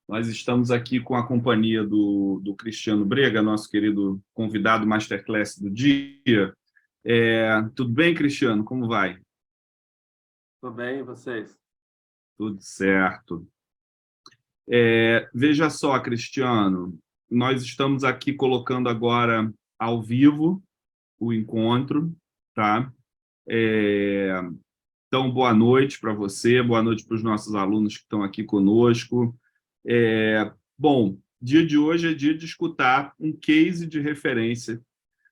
Nós estamos aqui com a companhia do Cristiano Brega, nosso querido convidado Masterclass do dia. Tudo bem, Cristiano? Como vai? Tudo bem, e vocês? Tudo certo. Veja só, Cristiano, nós estamos aqui colocando agora ao vivo o encontro, tá? É, Então, boa noite para você, boa noite para os nossos alunos que estão aqui conosco. Bom, dia de hoje é dia de escutar um case de referência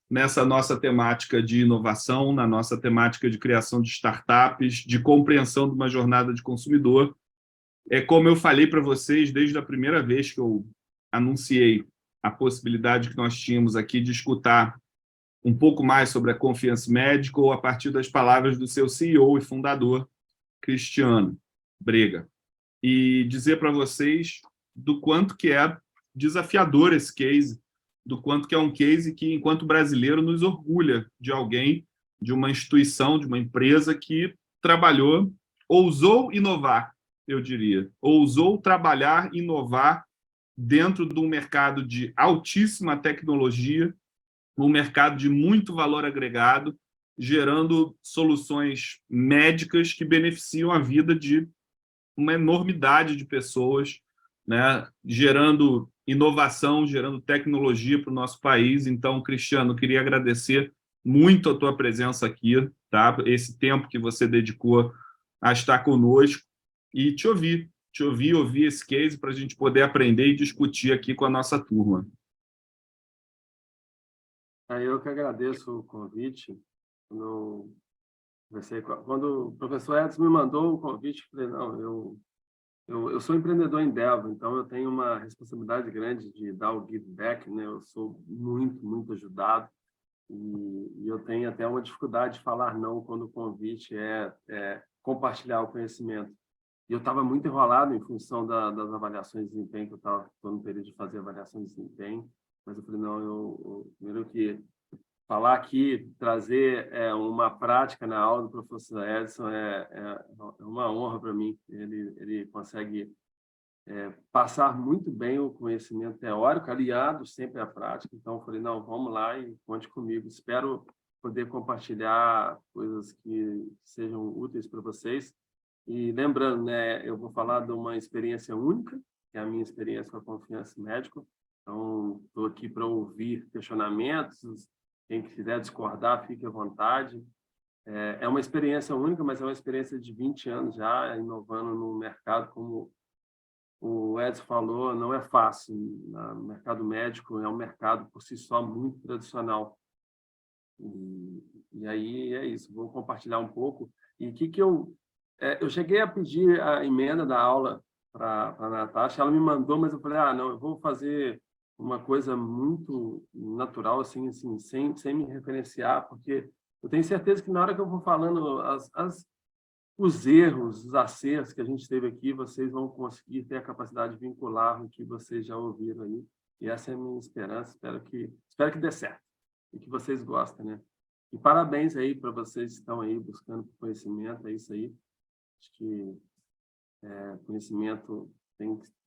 nessa nossa temática de inovação, na nossa temática de criação de startups, de compreensão de uma jornada de consumidor. Como eu falei para vocês desde a primeira vez que eu anunciei a possibilidade que nós tínhamos aqui de escutar um pouco mais sobre a Confiance Medical a partir das palavras do seu CEO e fundador, Cristiano Brega, e dizer para vocês do quanto que é desafiador esse case, do quanto que é um case que, enquanto brasileiro, nos orgulha de alguém, de uma instituição, de uma empresa que trabalhou, ousou inovar, eu diria, ousou trabalhar, inovar dentro de um mercado de altíssima tecnologia, um mercado de muito valor agregado, gerando soluções médicas que beneficiam a vida de uma enormidade de pessoas, né? Gerando inovação, gerando tecnologia para o nosso país. Então, Cristiano, queria agradecer muito a tua presença aqui, tá? Esse tempo que você dedicou a estar conosco e ouvir esse case para a gente poder aprender e discutir aqui com a nossa turma. Eu que agradeço o convite. Quando o professor Edson me mandou o convite, eu falei, não, eu sou empreendedor em Delva, então eu tenho uma responsabilidade grande de dar o give back, né? Eu sou muito, muito ajudado e eu tenho até uma dificuldade de falar não quando o convite é compartilhar o conhecimento. E eu estava muito enrolado em função das avaliações de desempenho, que eu estou no período de fazer avaliações de desempenho, mas eu falei, não, eu primeiro que falar aqui, trazer uma prática na aula do professor Edson é uma honra para mim. Ele consegue passar muito bem o conhecimento teórico, aliado sempre à prática. Então, eu falei, não, vamos lá e conte comigo. Espero poder compartilhar coisas que sejam úteis para vocês. E lembrando, né, eu vou falar de uma experiência única, que é a minha experiência com a Confiance Medical. Então, estou aqui para ouvir questionamentos. Quem quiser discordar, fique à vontade. É uma experiência única, mas é uma experiência de 20 anos já, inovando no mercado, como o Edson falou, não é fácil. O mercado médico é um mercado, por si só, muito tradicional. E aí é isso, vou compartilhar um pouco. E o que eu cheguei a pedir a emenda da aula para a Natasha, ela me mandou, mas eu falei, não, eu vou fazer uma coisa muito natural, assim sem me referenciar, porque eu tenho certeza que na hora que eu vou falando os erros, os acertos que a gente teve aqui, vocês vão conseguir ter a capacidade de vincular o que vocês já ouviram aí. E essa é a minha esperança, espero que dê certo e que vocês gostem, né? E parabéns aí para vocês que estão aí buscando conhecimento, é isso aí. Acho que conhecimento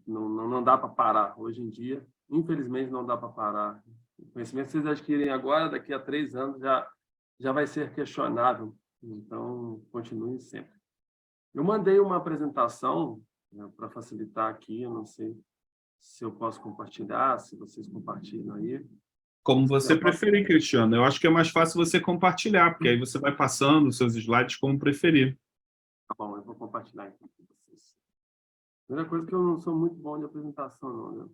não dá para parar hoje em dia. Infelizmente, não dá para parar. O conhecimento que vocês adquirem agora, daqui a 3 anos, já vai ser questionável. Então, continuem sempre. Eu mandei uma apresentação, né, para facilitar aqui. Eu não sei se eu posso compartilhar, se vocês compartilham aí. Como você preferir, Cristiano. Eu acho que é mais fácil você compartilhar, porque aí você vai passando os seus slides como preferir. Tá bom, eu vou compartilhar aqui com vocês. Primeira coisa que eu não sou muito bom de apresentação, não, né?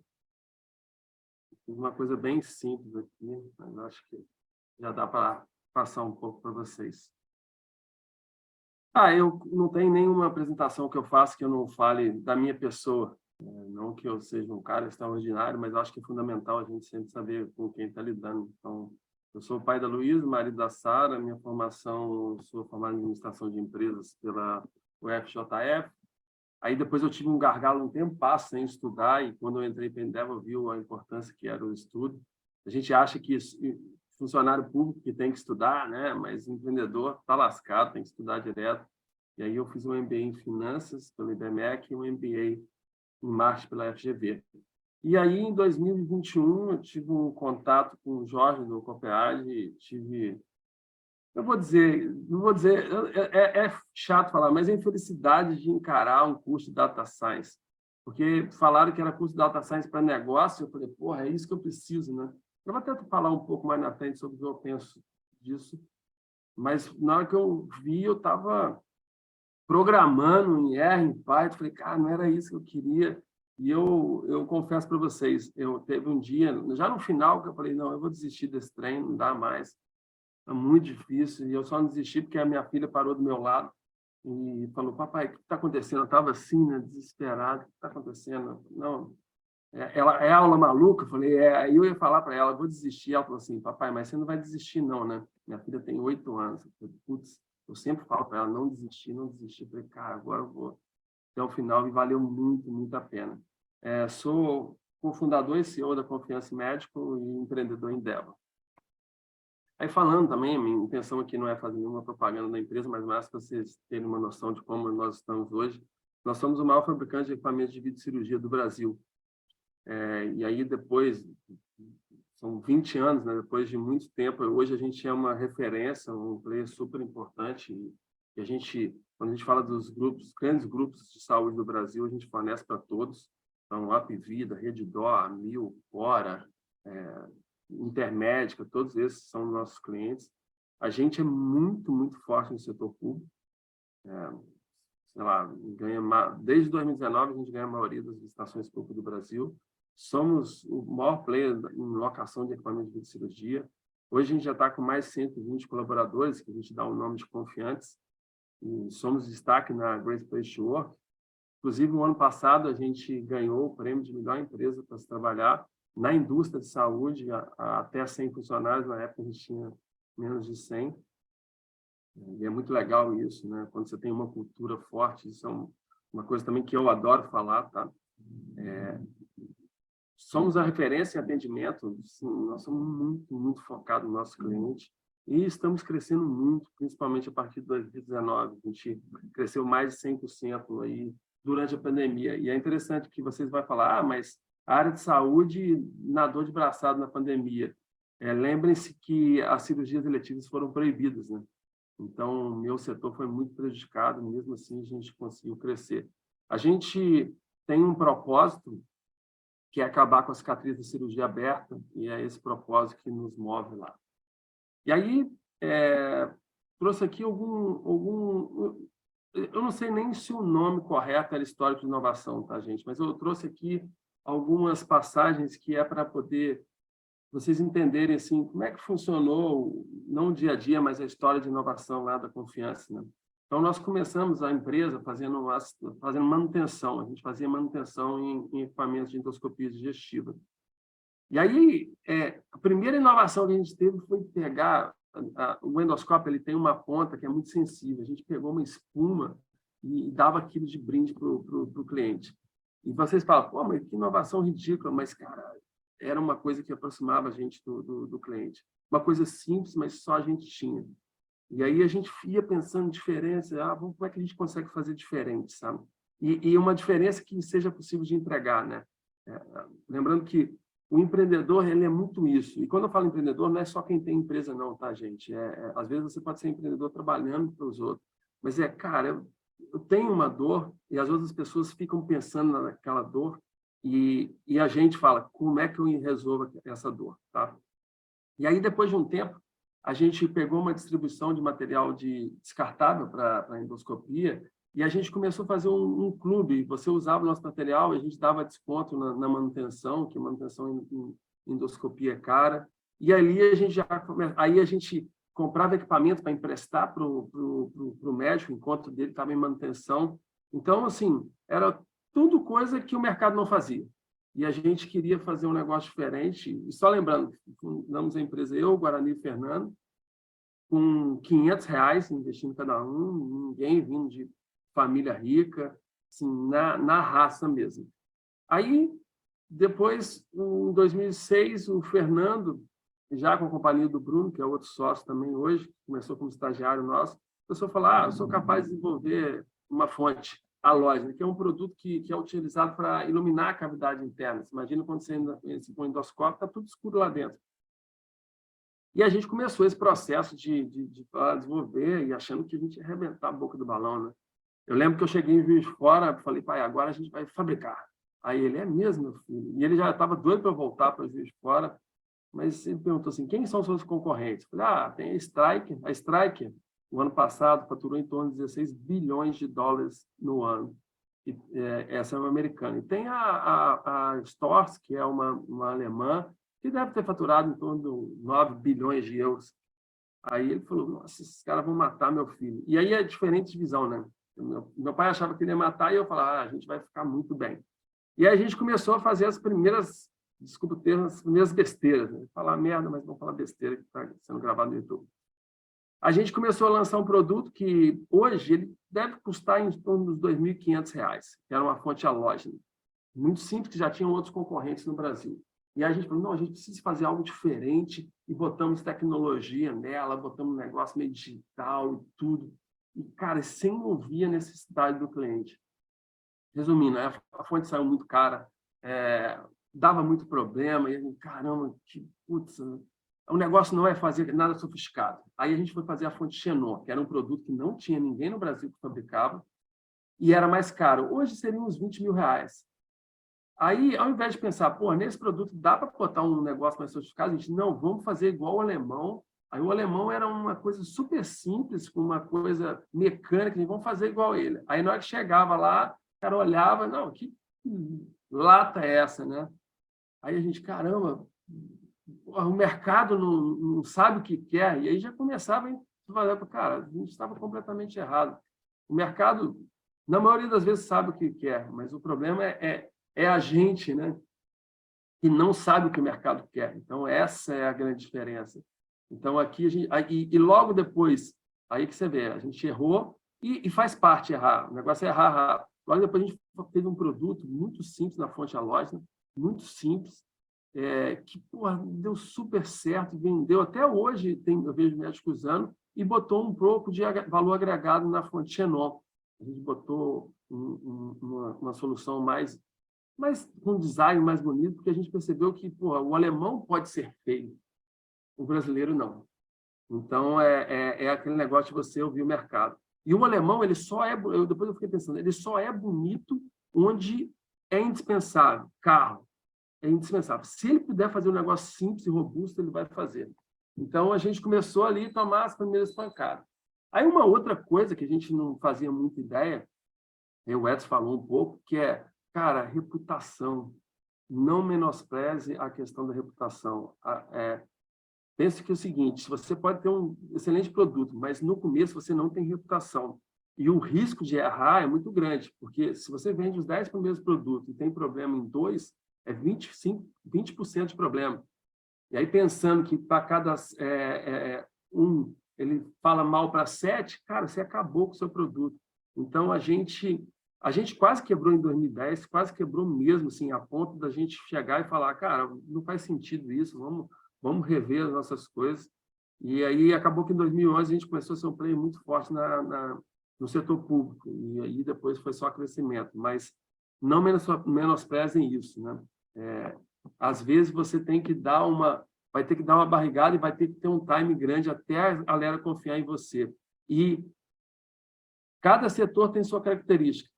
Fiz uma coisa bem simples aqui, mas acho que já dá para passar um pouco para vocês. Eu não tenho nenhuma apresentação que eu faça que eu não fale da minha pessoa. Não que eu seja um cara extraordinário, mas acho que é fundamental a gente sempre saber com quem está lidando. Então, eu sou o pai da Luísa, marido da Sara. Minha formação, sou formado em administração de empresas pela UFJF. Aí depois eu tive um gargalo um tempo sem estudar, e quando eu entrei para a Endeavor, viu a importância que era o estudo. A gente acha que funcionário público que tem que estudar, né? Mas empreendedor está lascado, tem que estudar direto. E aí eu fiz um MBA em finanças pelo IBMEC e um MBA em marketing pela FGV. E aí, em 2021, eu tive um contato com o Jorge do Copeage, não vou dizer, é chato falar, mas a infelicidade de encarar um curso de Data Science, porque falaram que era curso de Data Science para negócio, eu falei, porra, é isso que eu preciso, né? Eu vou até falar um pouco mais na frente sobre o que eu penso disso, mas na hora que eu vi, eu estava programando em R, em Python, falei, cara, não era isso que eu queria. E eu confesso para vocês, eu teve um dia, já no final, que eu falei, não, eu vou desistir desse trem, não dá mais. É muito difícil, e eu só não desisti porque a minha filha parou do meu lado e falou, papai, o que está acontecendo? Eu estava assim, né, desesperado, o que está acontecendo? Não, ela é aula maluca? Eu falei, aí eu ia falar para ela, vou desistir. Ela falou assim, papai, mas você não vai desistir não, né? Minha filha tem 8 anos. Eu falei, putz, eu sempre falo para ela, não desistir, não desistir. Eu falei, cara, agora eu vou até o final e valeu muito, muito a pena. Sou cofundador e CEO da Confiance Médico e empreendedor em Endeavor. Aí falando também, a minha intenção aqui não é fazer nenhuma propaganda da empresa, mas mais para vocês terem uma noção de como nós estamos hoje. Nós somos o maior fabricante de equipamentos de videocirurgia do Brasil. E aí depois, são 20 anos, né? Depois de muito tempo, hoje a gente é uma referência, um player super importante. E a gente, quando a gente fala dos grupos, grandes grupos de saúde do Brasil, a gente fornece para todos. Então, Apvida, Redditor, Amil, Cora, Intermédica, todos esses são nossos clientes. A gente é muito, muito forte no setor público. Sei lá, desde 2019 a gente ganha a maioria das licitações públicas do Brasil. Somos o maior player em locação de equipamentos de cirurgia. Hoje a gente já está com mais de 120 colaboradores, que a gente dá o nome de confiantes. E somos destaque na Great Place to Work. Inclusive, no ano passado, a gente ganhou o prêmio de melhor empresa para se trabalhar na indústria de saúde, até 100 funcionários. Na época, a gente tinha menos de 100. E é muito legal isso, né? Quando você tem uma cultura forte, isso é uma coisa também que eu adoro falar, tá? Somos a referência em atendimento, sim, nós somos muito, muito focados no nosso cliente e estamos crescendo muito, principalmente a partir de 2019. A gente cresceu mais de 100% aí durante a pandemia. E é interessante que vocês vão falar, mas a área de saúde nadou de braçada na pandemia. Lembrem-se que as cirurgias eletivas foram proibidas, né? Então, meu setor foi muito prejudicado, mesmo assim a gente conseguiu crescer. A gente tem um propósito que é acabar com a cicatriz da cirurgia aberta, e é esse propósito que nos move lá. E aí, trouxe aqui eu não sei nem se o nome correto era histórico de inovação, tá, gente? Mas eu trouxe aqui algumas passagens que é para poder vocês entenderem assim, como é que funcionou, não o dia a dia, mas a história de inovação lá da Confiance, né? Então, nós começamos a empresa fazendo manutenção. A gente fazia manutenção em equipamentos de endoscopia digestiva. E aí, a primeira inovação que a gente teve foi pegar... o endoscópio, ele tem uma ponta que é muito sensível. A gente pegou uma espuma e dava aquilo de brinde para o cliente. E vocês falam, pô, mas que inovação ridícula. Mas, cara, era uma coisa que aproximava a gente do cliente. Uma coisa simples, mas só a gente tinha. E aí a gente ia pensando em diferença, como é que a gente consegue fazer diferente, sabe? E uma diferença que seja possível de entregar, né? Lembrando que o empreendedor, ele é muito isso. E quando eu falo empreendedor, não é só quem tem empresa não, tá, gente? Às vezes você pode ser empreendedor trabalhando para os outros, mas cara, eu tenho uma dor e as outras pessoas ficam pensando naquela dor e a gente fala, como é que eu resolvo essa dor, tá? E aí, depois de um tempo, a gente pegou uma distribuição de material descartável para a endoscopia e a gente começou a fazer um clube. Você usava o nosso material e a gente dava desconto na manutenção, que manutenção em endoscopia é cara. E ali a gente comprava equipamento para emprestar para o médico, enquanto dele estava em manutenção. Então, assim, era tudo coisa que o mercado não fazia. E a gente queria fazer um negócio diferente. E só lembrando, fundamos a empresa eu, Guarani e Fernando, com R$500 investindo cada um, ninguém vindo de família rica, assim, na raça mesmo. Aí, depois, em 2006, o Fernando, já com a companhia do Bruno, que é outro sócio também hoje, começou como estagiário nosso, começou a falar, eu sou capaz de desenvolver uma fonte. halógena, que é um produto que é utilizado para iluminar a cavidade interna. Você imagina quando você põe endoscópio, está tudo escuro lá dentro. E a gente começou esse processo de desenvolver e achando que a gente ia arrebentar a boca do balão, né? Eu lembro que eu cheguei em Juiz de Fora, falei, pai, agora a gente vai fabricar. Aí ele, é mesmo, meu filho? E ele já estava doido para voltar para Juiz de Fora, mas ele perguntou assim, quem são os seus concorrentes? Eu falei, tem a Strike. A Strike, o ano passado, faturou em torno de 16 bilhões de dólares no ano. E, essa é uma americana. E tem a Storz, que é uma alemã, que deve ter faturado em torno de 9 bilhões de euros. Aí ele falou, nossa, esses caras vão matar meu filho. E aí é diferente de visão, né? Meu pai achava que ele ia matar e eu falava, a gente vai ficar muito bem. E aí a gente começou a fazer as primeiras, desculpa o termo, as primeiras besteiras. Né? Falar merda, mas não falar besteira, que está sendo gravado no YouTube. A gente começou a lançar um produto que hoje ele deve custar em torno dos R$ 2.500, que era uma fonte halógena. Muito simples, que já tinham outros concorrentes no Brasil. E aí a gente falou, não, a gente precisa fazer algo diferente e botamos tecnologia nela, botamos um negócio meio digital e tudo. E, cara, sem ouvir a necessidade do cliente. Resumindo, a fonte saiu muito cara, dava muito problema, e a gente, caramba, putz, o negócio não é fazer nada sofisticado. Aí a gente foi fazer a fonte Xenon, que era um produto que não tinha ninguém no Brasil que fabricava, e era mais caro. Hoje seria uns R$ 20 mil. Aí, ao invés de pensar, pô, nesse produto dá para botar um negócio mais sofisticado, a gente, não, vamos fazer igual o alemão. Aí o alemão era uma coisa super simples, com uma coisa mecânica, vamos fazer igual ele. Aí na hora que chegava lá, o cara olhava, não, que lata é essa, né? Aí a gente, caramba, o mercado não sabe o que quer. E aí já começava a falar, cara, a gente estava completamente errado. O mercado, na maioria das vezes, sabe o que quer, mas o problema é a gente, né, que não sabe o que o mercado quer. Então, essa é a grande diferença. Então, aqui, e logo depois, aí que você vê, a gente errou e faz parte errar. O negócio é errar rápido. Logo depois, a gente fez um produto muito simples na fonte halógena, muito simples, que porra, deu super certo, vendeu. Até hoje, eu vejo médicos usando, e botou um pouco de valor agregado na fonte Xenon. A gente botou uma solução mais com um design mais bonito, porque a gente percebeu que o alemão pode ser feio, o brasileiro não. Então, é aquele negócio de você ouvir o mercado. E o alemão, ele só depois eu fiquei pensando, ele só é bonito onde é indispensável. Carro é indispensável. Se ele puder fazer um negócio simples e robusto, ele vai fazer. Então, a gente começou ali a tomar as primeiras pancadas. Aí, uma outra coisa que a gente não fazia muita ideia, o Edson falou um pouco, que cara, reputação. Não menospreze a questão da reputação. Pense que é o seguinte, você pode ter um excelente produto, mas no começo você não tem reputação. E o risco de errar é muito grande, porque se você vende os 10 primeiros produtos e tem problema em 2, é 20% de problema. E aí, pensando que para cada ele fala mal para 7, cara, você acabou com o seu produto. Então, a gente quase quebrou em 2010, quase quebrou mesmo, assim, a ponto da gente chegar e falar, cara, não faz sentido isso, vamos rever as nossas coisas. E aí acabou que em 2011 a gente começou a ser um player muito forte no setor público, e aí depois foi só crescimento. Mas não menosprezem isso, né? Às vezes você vai ter que dar uma barrigada e vai ter que ter um time grande até a galera confiar em você. E cada setor tem sua característica.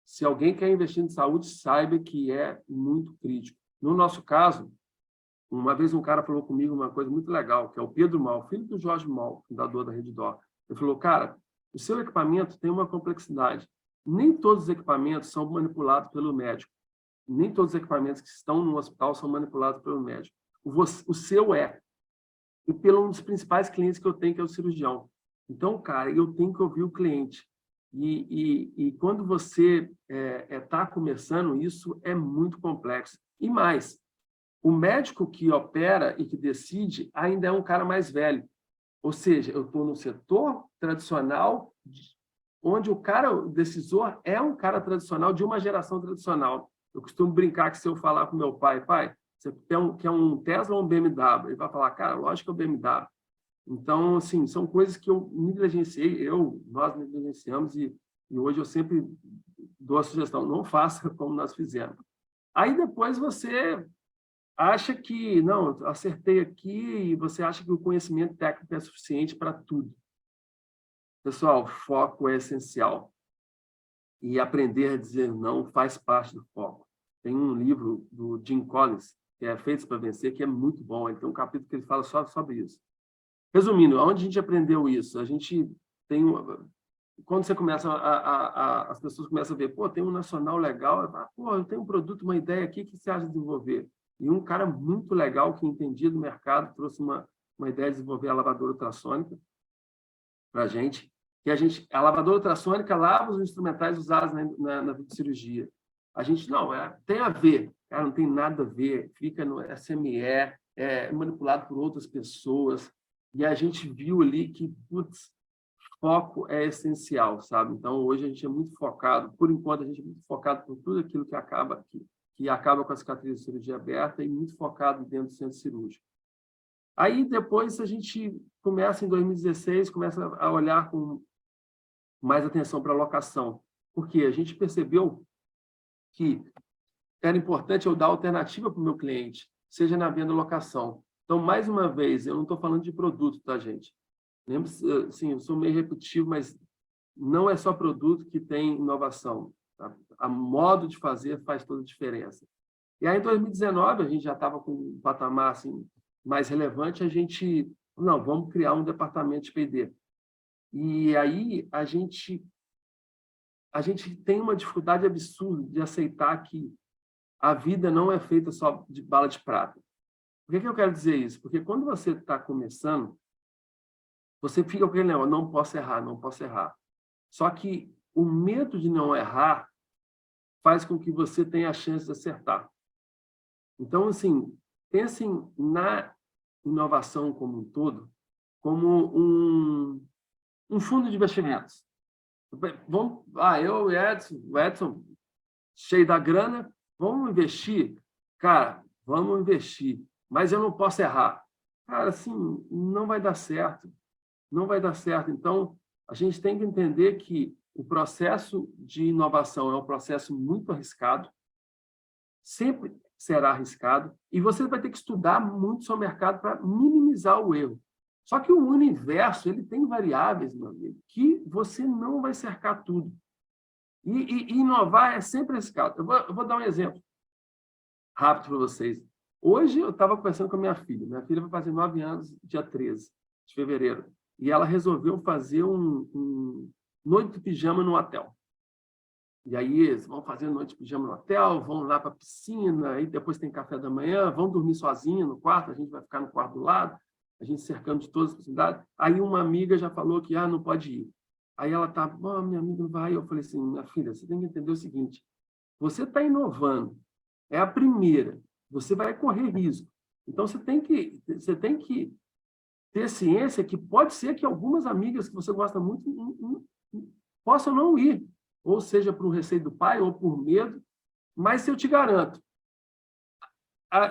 Se alguém quer investir em saúde, saiba que é muito crítico. No nosso caso, uma vez um cara falou comigo uma coisa muito legal, que é o Pedro Mal, filho do Jorge Mal, fundador da Redditor. Ele falou, cara, o seu equipamento tem uma complexidade. Nem todos os equipamentos são manipulados pelo médico. Nem todos os equipamentos que estão no hospital são manipulados pelo médico. O seu é. E pelo um dos principais clientes que eu tenho, que é o cirurgião. Então, cara, eu tenho que ouvir o cliente. E quando você está começando, isso é muito complexo. E mais, o médico que opera e que decide ainda é um cara mais velho. Ou seja, eu estou no setor tradicional, onde o decisor é um cara tradicional, de uma geração tradicional. Eu costumo brincar que se eu falar com meu pai, você quer um Tesla ou um BMW? Ele vai falar, cara, lógico que é o BMW. Então, assim, são coisas que eu negligenciei, nós negligenciamos, e hoje eu sempre dou a sugestão, não faça como nós fizemos. Aí depois você acha que, não, acertei aqui, e você acha que o conhecimento técnico é suficiente para tudo. Pessoal, foco é essencial. E aprender a dizer não faz parte do foco. Tem um livro do Jim Collins, que é Feitos para Vencer, que é muito bom. Ele tem um capítulo que ele fala só sobre isso. Resumindo, onde a gente aprendeu isso? A gente tem... Quando você começa as pessoas começam a ver, pô, tem um nacional legal, pô, eu tenho um produto, uma ideia aqui, o que você acha de desenvolver? E um cara muito legal que entendia do mercado trouxe uma ideia de desenvolver a lavadora ultrassônica para a gente, que a lavadora ultrassônica lava os instrumentais usados na cirurgia. A gente, não, tem a ver, cara, não tem nada a ver, fica no SME, é manipulado por outras pessoas, e a gente viu ali que, putz, foco é essencial, sabe? Então, hoje a gente é muito focado, por enquanto, a gente é muito focado por tudo aquilo que acaba com a cicatriz de cirurgia aberta e muito focado dentro do centro cirúrgico. Aí, depois, a gente começa, em 2016, começa a olhar com mais atenção para a locação, porque a gente percebeu que era importante eu dar alternativa para o meu cliente, seja na venda ou locação. Então, mais uma vez, eu não estou falando de produto, tá, gente? Lembre-se, assim, eu sou meio repetitivo, mas não é só produto que tem inovação. Tá? A modo de fazer faz toda a diferença. E aí, em 2019, a gente já estava com um patamar assim, mais relevante, a gente, não, vamos criar um departamento de P&D. E aí a gente tem uma dificuldade absurda de aceitar que a vida não é feita só de bala de prata. Por que eu quero dizer isso? Porque quando você está começando, você fica com aquele negócio, não posso errar, não posso errar. Só que o medo de não errar faz com que você tenha a chance de acertar. Então, assim, pensem na inovação como um todo, como um fundo de investimentos. Vamos, eu e o Edson, cheio da grana, vamos investir? Cara, vamos investir, mas eu não posso errar. Cara, assim, não vai dar certo. Não vai dar certo. Então, a gente tem que entender que o processo de inovação é um processo muito arriscado, sempre será arriscado, e você vai ter que estudar muito sobre o mercado para minimizar o erro. Só que o universo ele tem variáveis, meu amigo, que você não vai cercar tudo. E inovar é sempre arriscado. Eu vou dar um exemplo rápido para vocês. Hoje eu estava conversando com a minha filha. Minha filha vai fazer 9 anos, dia 13 de fevereiro. E ela resolveu fazer um noite de pijama no hotel. E aí eles vão fazer noite de pijama no hotel, vão lá para a piscina, aí depois tem café da manhã, vão dormir sozinha no quarto, a gente vai ficar no quarto do lado, a gente cercando de todas as possibilidades. Aí uma amiga já falou que não pode ir. Aí ela tá, minha amiga não vai. Eu falei assim, minha filha, você tem que entender o seguinte, você está inovando, é a primeira, você vai correr risco. Então você tem que ter ciência que pode ser que algumas amigas que você gosta muito possam não ir, ou seja, por receio do pai ou por medo, mas eu te garanto,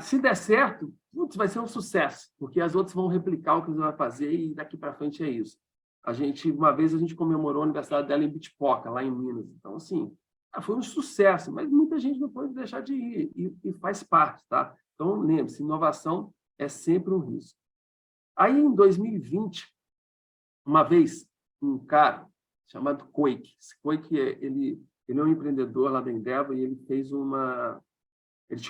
se der certo, vai ser um sucesso, porque as outras vão replicar o que você vai fazer e daqui para frente é isso. Uma vez a gente comemorou o aniversário dela em Bitpoca, lá em Minas. Então, assim, foi um sucesso, mas muita gente não pode deixar de ir e faz parte, tá? Então, lembre-se, inovação é sempre um risco. Aí, em 2020, uma vez, um cara chamado Koike. Esse Koike, ele é um empreendedor lá da Endeavor e ele tinha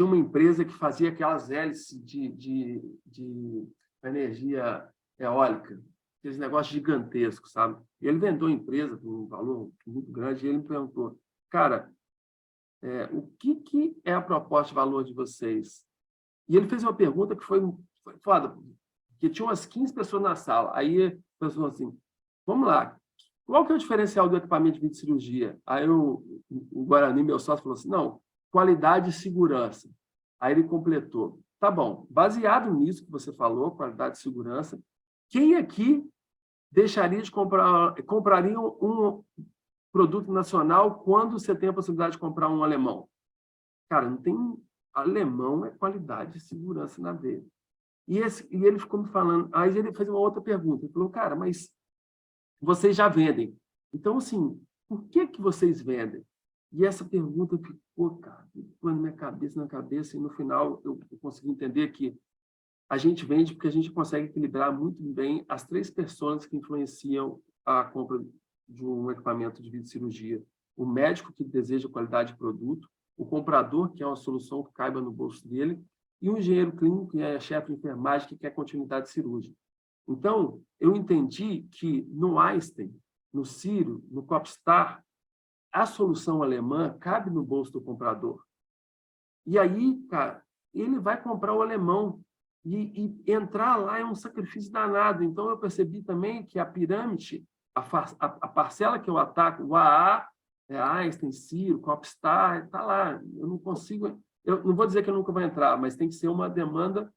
uma empresa que fazia aquelas hélices de energia eólica, aqueles negócios gigantescos, sabe? E ele vendeu a empresa por um valor muito grande e ele me perguntou, cara, o que é a proposta de valor de vocês? E ele fez uma pergunta que foi foda, porque tinha umas 15 pessoas na sala. Aí a pessoa assim, vamos lá, qual que é o diferencial do equipamento de videocirurgia? Aí o Guarani, meu sócio, falou assim, não, qualidade e segurança. Aí ele completou. Tá bom, baseado nisso que você falou, qualidade e segurança, quem aqui deixaria de compraria um produto nacional quando você tem a possibilidade de comprar um alemão? Cara, não tem... Alemão é qualidade e segurança na veia. E ele ficou me falando... Aí ele fez uma outra pergunta. Ele falou, cara, mas vocês já vendem. Então, assim, por que vocês vendem? E essa pergunta ficou, cara, ficou na minha cabeça, e no final eu consegui entender que a gente vende porque a gente consegue equilibrar muito bem as 3 pessoas que influenciam a compra de um equipamento de videocirurgia. O médico, que deseja qualidade de produto, o comprador, que é uma solução que caiba no bolso dele, e o engenheiro clínico, que é chefe de enfermagem, que quer continuidade cirúrgica. Então, eu entendi que no Einstein, no Ciro, no Copstar, a solução alemã cabe no bolso do comprador. E aí, cara, ele vai comprar o alemão. E entrar lá é um sacrifício danado. Então, eu percebi também que a pirâmide, a parcela que eu ataco, o AA, Einstein, Ciro, Copstar, está lá. Eu não consigo... Eu não vou dizer que eu nunca vou entrar, mas tem que ser uma demanda.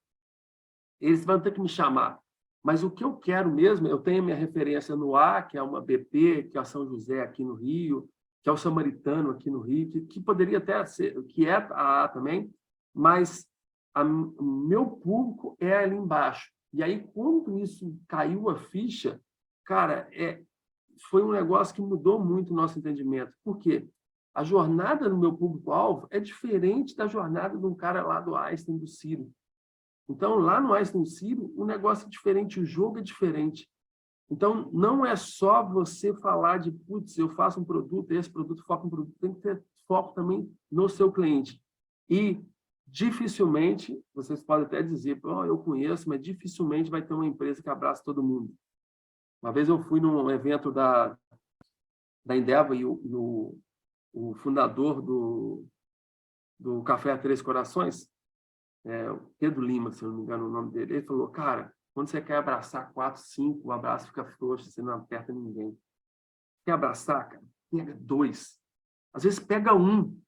Eles vão ter que me chamar. Mas o que eu quero mesmo, eu tenho a minha referência no A, que é uma BP, que é a São José aqui no Rio, que é o Samaritano aqui no Rio, que poderia até ser, que é a A também, mas o meu público é ali embaixo. E aí, quando isso caiu a ficha, cara, foi um negócio que mudou muito o nosso entendimento. Por quê? A jornada do meu público-alvo é diferente da jornada de um cara lá do Einstein, do Ciro. Então, lá no Einstein Ciro, o negócio é diferente, o jogo é diferente. Então, não é só você falar de, putz, eu faço um produto, esse produto foca um produto, tem que ter foco também no seu cliente. E, dificilmente, vocês podem até dizer, oh, eu conheço, mas dificilmente vai ter uma empresa que abraça todo mundo. Uma vez eu fui num evento da Endeavor e o fundador do Café a Três Corações, o Pedro Lima, se eu não me engano o nome dele, ele falou, cara, quando você quer abraçar 4, 5, o abraço fica frouxo, você não aperta ninguém. Quer abraçar, cara? Pega 2. Às vezes pega 1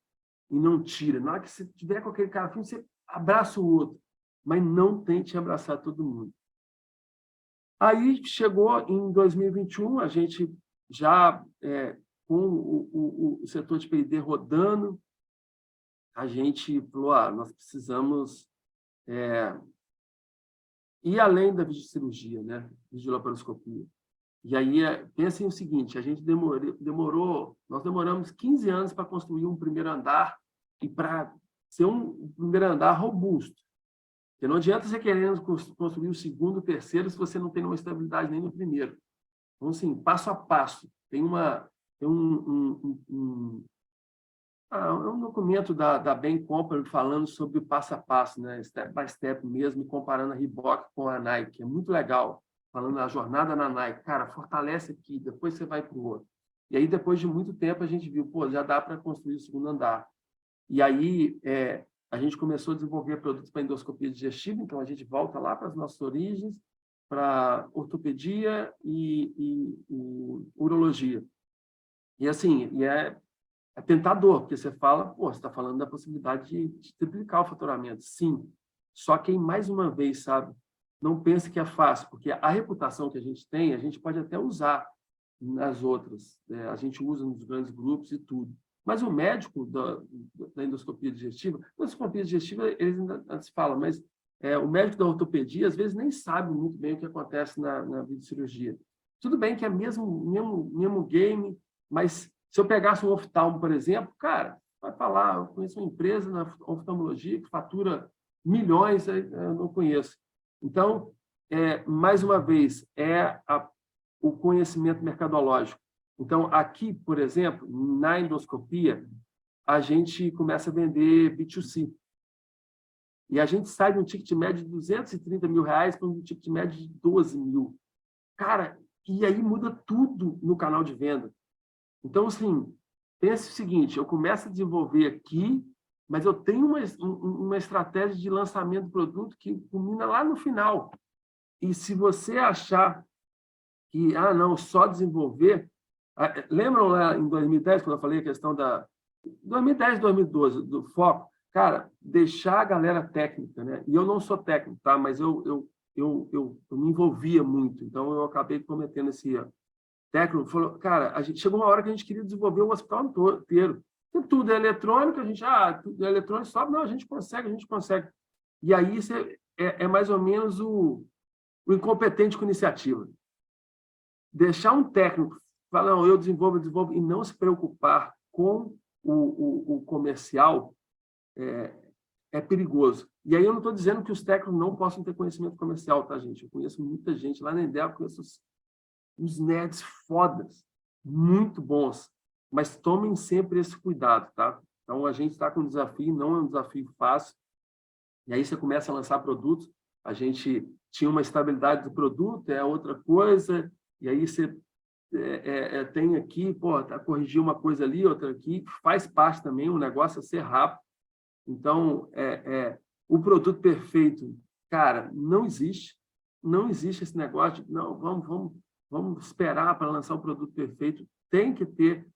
e não tira. Na hora que você tiver com aquele cara, você abraça o outro, mas não tente abraçar todo mundo. Aí chegou em 2021, a gente já com o setor de P&D rodando, a gente falou, nós precisamos ir além da videocirurgia, né? Videolaparoscopia. E aí, pensem o seguinte, a gente nós demoramos 15 anos para construir um primeiro andar e para ser um primeiro andar robusto. Porque não adianta você querendo construir o segundo, o terceiro, se você não tem uma estabilidade nem no primeiro. Então, assim, passo a passo. Tem um documento da Bain Company falando sobre o passo a passo, né? Step by step mesmo, comparando a Reebok com a Nike. É muito legal, falando da jornada na Nike. Cara, fortalece aqui, depois você vai para o outro. E aí, depois de muito tempo, a gente viu, pô, já dá para construir o segundo andar. E aí, a gente começou a desenvolver produtos para endoscopia digestiva, então a gente volta lá para as nossas origens, para ortopedia e urologia. E assim, é tentador, porque você fala, pô, você está falando da possibilidade de triplicar o faturamento. Sim, só que, mais uma vez, sabe, não pense que é fácil, porque a reputação que a gente tem, a gente pode até usar nas outras. A gente usa nos grandes grupos e tudo. Mas o médico da endoscopia digestiva, eles ainda se falam, mas o médico da ortopedia, às vezes, nem sabe muito bem o que acontece na videocirurgia. Tudo bem que é mesmo game, mas se eu pegasse um oftalmo, por exemplo, cara, vai falar, eu conheço uma empresa na oftalmologia que fatura milhões, eu não conheço. Então, mais uma vez, o conhecimento mercadológico. Então, aqui, por exemplo, na endoscopia, a gente começa a vender B2C. E a gente sai de um ticket médio de R$230 mil para um ticket médio de 12 mil. Cara, e aí muda tudo no canal de venda. Então, assim, pense o seguinte, eu começo a desenvolver aqui, mas eu tenho uma estratégia de lançamento do produto que culmina lá no final. E se você achar que, não, só desenvolver... Lembram lá em 2010, quando eu falei a questão 2010, 2012, do foco? Cara, deixar a galera técnica, né? E eu não sou técnico, tá? Mas eu me envolvia muito, então eu acabei cometendo esse erro. Técnico falou, cara, chegou uma hora que a gente queria desenvolver o hospital inteiro. Tudo é eletrônico, a gente, tudo é eletrônico, sobe, não, a gente consegue. E aí é mais ou menos o incompetente com iniciativa. Deixar um técnico falar, não, eu desenvolvo, e não se preocupar com o comercial é perigoso. E aí eu não estou dizendo que os técnicos não possam ter conhecimento comercial, tá, gente? Eu conheço muita gente lá na Endeavor, eu conheço uns nerds fodas, muito bons, mas tomem sempre esse cuidado, tá? Então, a gente está com um desafio, não é um desafio fácil, e aí você começa a lançar produtos, a gente tinha uma estabilidade do produto, é outra coisa, e aí você tem aqui, corrigir uma coisa ali, outra aqui, faz parte também, o negócio é ser rápido. Então, o produto perfeito, cara, não existe esse negócio de, não, vamos esperar para lançar o produto perfeito, tem que ter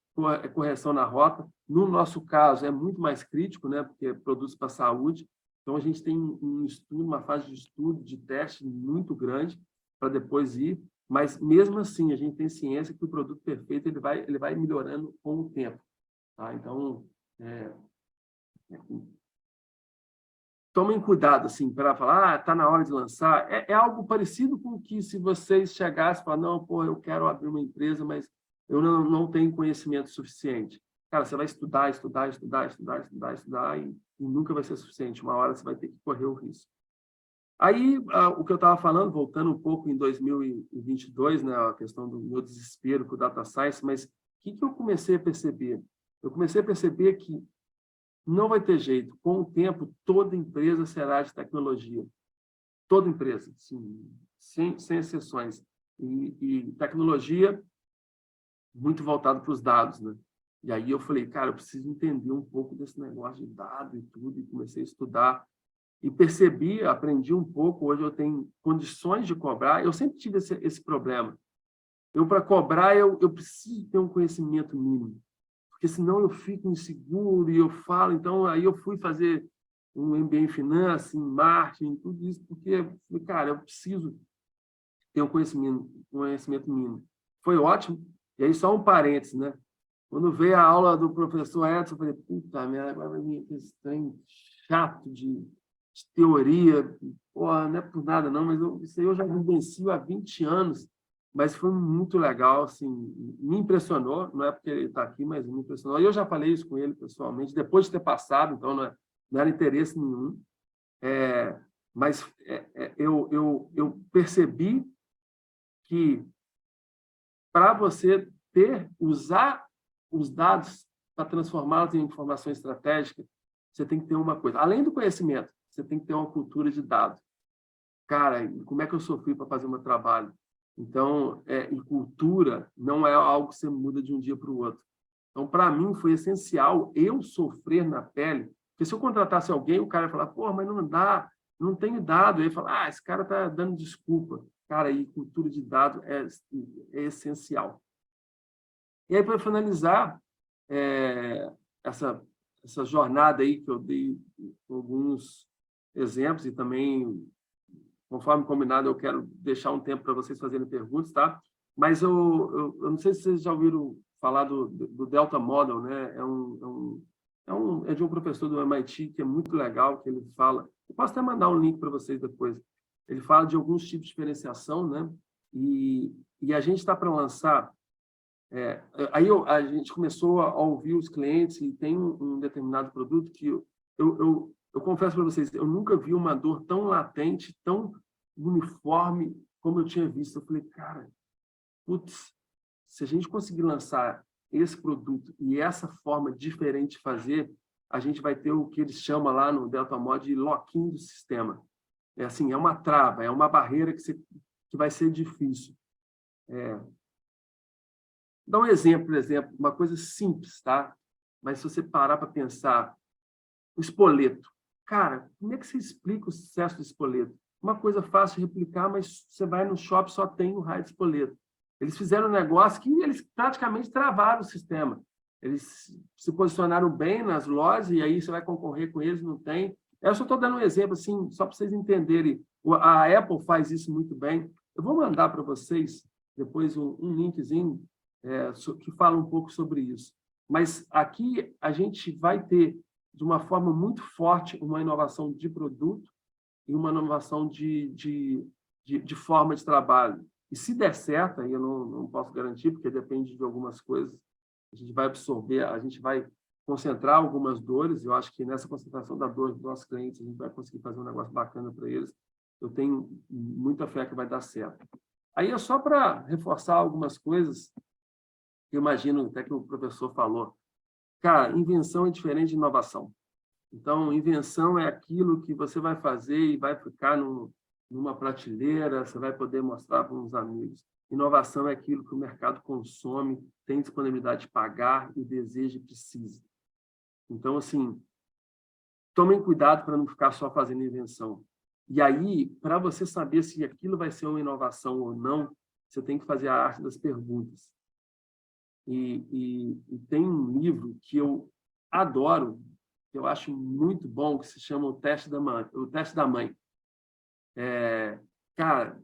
correção na rota. No nosso caso, é muito mais crítico, né, porque é produtos para a saúde, então a gente tem um estudo, uma fase de estudo, de teste muito grande para depois ir, mas mesmo assim a gente tem ciência que o produto perfeito ele vai melhorando com o tempo, tá? Então, tomem cuidado, assim, para falar, está na hora de lançar. É algo parecido com que se vocês chegassem e falassem, não, pô, eu quero abrir uma empresa, mas eu não tenho conhecimento suficiente. Cara, você vai estudar e nunca vai ser suficiente. Uma hora você vai ter que correr o risco. Aí, o que eu estava falando, voltando um pouco em 2022, né, a questão do meu desespero com o Data Science, mas o que eu comecei a perceber? Eu comecei a perceber que não vai ter jeito. Com o tempo, toda empresa será de tecnologia. Toda empresa, sim, sem exceções. E tecnologia muito voltado para os dados, né? E aí eu falei, cara, eu preciso entender um pouco desse negócio de dado e tudo, e comecei a estudar. E percebi, aprendi um pouco, hoje eu tenho condições de cobrar. Eu sempre tive esse problema. Para cobrar, eu preciso ter um conhecimento mínimo, porque senão eu fico inseguro e eu falo. Então, aí eu fui fazer um MBA em Finanças, em Marketing, tudo isso, porque, cara, eu preciso ter um conhecimento mínimo. Foi ótimo. E aí, só um parênteses, né? Quando veio a aula do professor Edson, eu falei, puta merda, agora vai vir esse trem chato de teoria. Porra, não é por nada, não, mas isso aí eu já vivencio há 20 anos. Mas foi muito legal, assim, me impressionou, não é porque ele está aqui, mas me impressionou. E eu já falei isso com ele pessoalmente, depois de ter passado, então não era interesse nenhum. Mas eu percebi que para você usar os dados para transformá-los em informação estratégica, você tem que ter uma coisa. Além do conhecimento, você tem que ter uma cultura de dados. Cara, como é que eu sofri para fazer o meu trabalho? Então, e cultura não é algo que você muda de um dia para o outro. Então, para mim, foi essencial eu sofrer na pele, porque se eu contratasse alguém, o cara ia falar, pô, mas não dá, não tenho dado. Ele fala, esse cara está dando desculpa. Cara, e cultura de dados é essencial. E aí, para finalizar essa jornada aí que eu dei alguns exemplos e também, conforme combinado, eu quero deixar um tempo para vocês fazerem perguntas, tá? Mas eu não sei se vocês já ouviram falar do Delta Model, né? É de um professor do MIT que é muito legal, que ele fala... Eu posso até mandar um link para vocês depois. Ele fala de alguns tipos de diferenciação, né? E a gente está para lançar... aí a gente começou a ouvir os clientes e tem um determinado produto que eu confesso para vocês, eu nunca vi uma dor tão latente, tão uniforme como eu tinha visto. Eu falei, cara, putz, se a gente conseguir lançar esse produto e essa forma diferente de fazer, a gente vai ter o que eles chamam lá no Delta Mod de lock-in do sistema. É uma trava, é uma barreira que vai ser difícil. Dá um exemplo, por exemplo, uma coisa simples, tá? Mas se você parar para pensar, o espoleto. Cara, como é que você explica o sucesso do espoleto? Uma coisa fácil de replicar, mas você vai no shopping, só tem o raio de espoleto. Eles fizeram um negócio que eles praticamente travaram o sistema. Eles se posicionaram bem nas lojas e aí você vai concorrer com eles, não tem. Eu só estou dando um exemplo, assim, só para vocês entenderem. A Apple faz isso muito bem. Eu vou mandar para vocês depois um linkzinho que fala um pouco sobre isso. Mas aqui a gente vai ter, de uma forma muito forte, uma inovação de produto e uma inovação de forma de trabalho. E se der certo, aí eu não posso garantir, porque depende de algumas coisas, a gente vai absorver, a gente vai concentrar algumas dores. Eu acho que nessa concentração da dor dos nossos clientes, a gente vai conseguir fazer um negócio bacana para eles. Eu tenho muita fé que vai dar certo. Aí é só para reforçar algumas coisas, que eu imagino até que o professor falou. Cara, invenção é diferente de inovação. Então, invenção é aquilo que você vai fazer e vai ficar numa prateleira, você vai poder mostrar para uns amigos. Inovação é aquilo que o mercado consome, tem disponibilidade de pagar e deseja e precisa. Então, assim, tomem cuidado para não ficar só fazendo invenção. E aí, para você saber se aquilo vai ser uma inovação ou não, você tem que fazer a arte das perguntas. E tem um livro que eu adoro, que eu acho muito bom, que se chama O Teste da Mãe. O Teste da Mãe. Cara,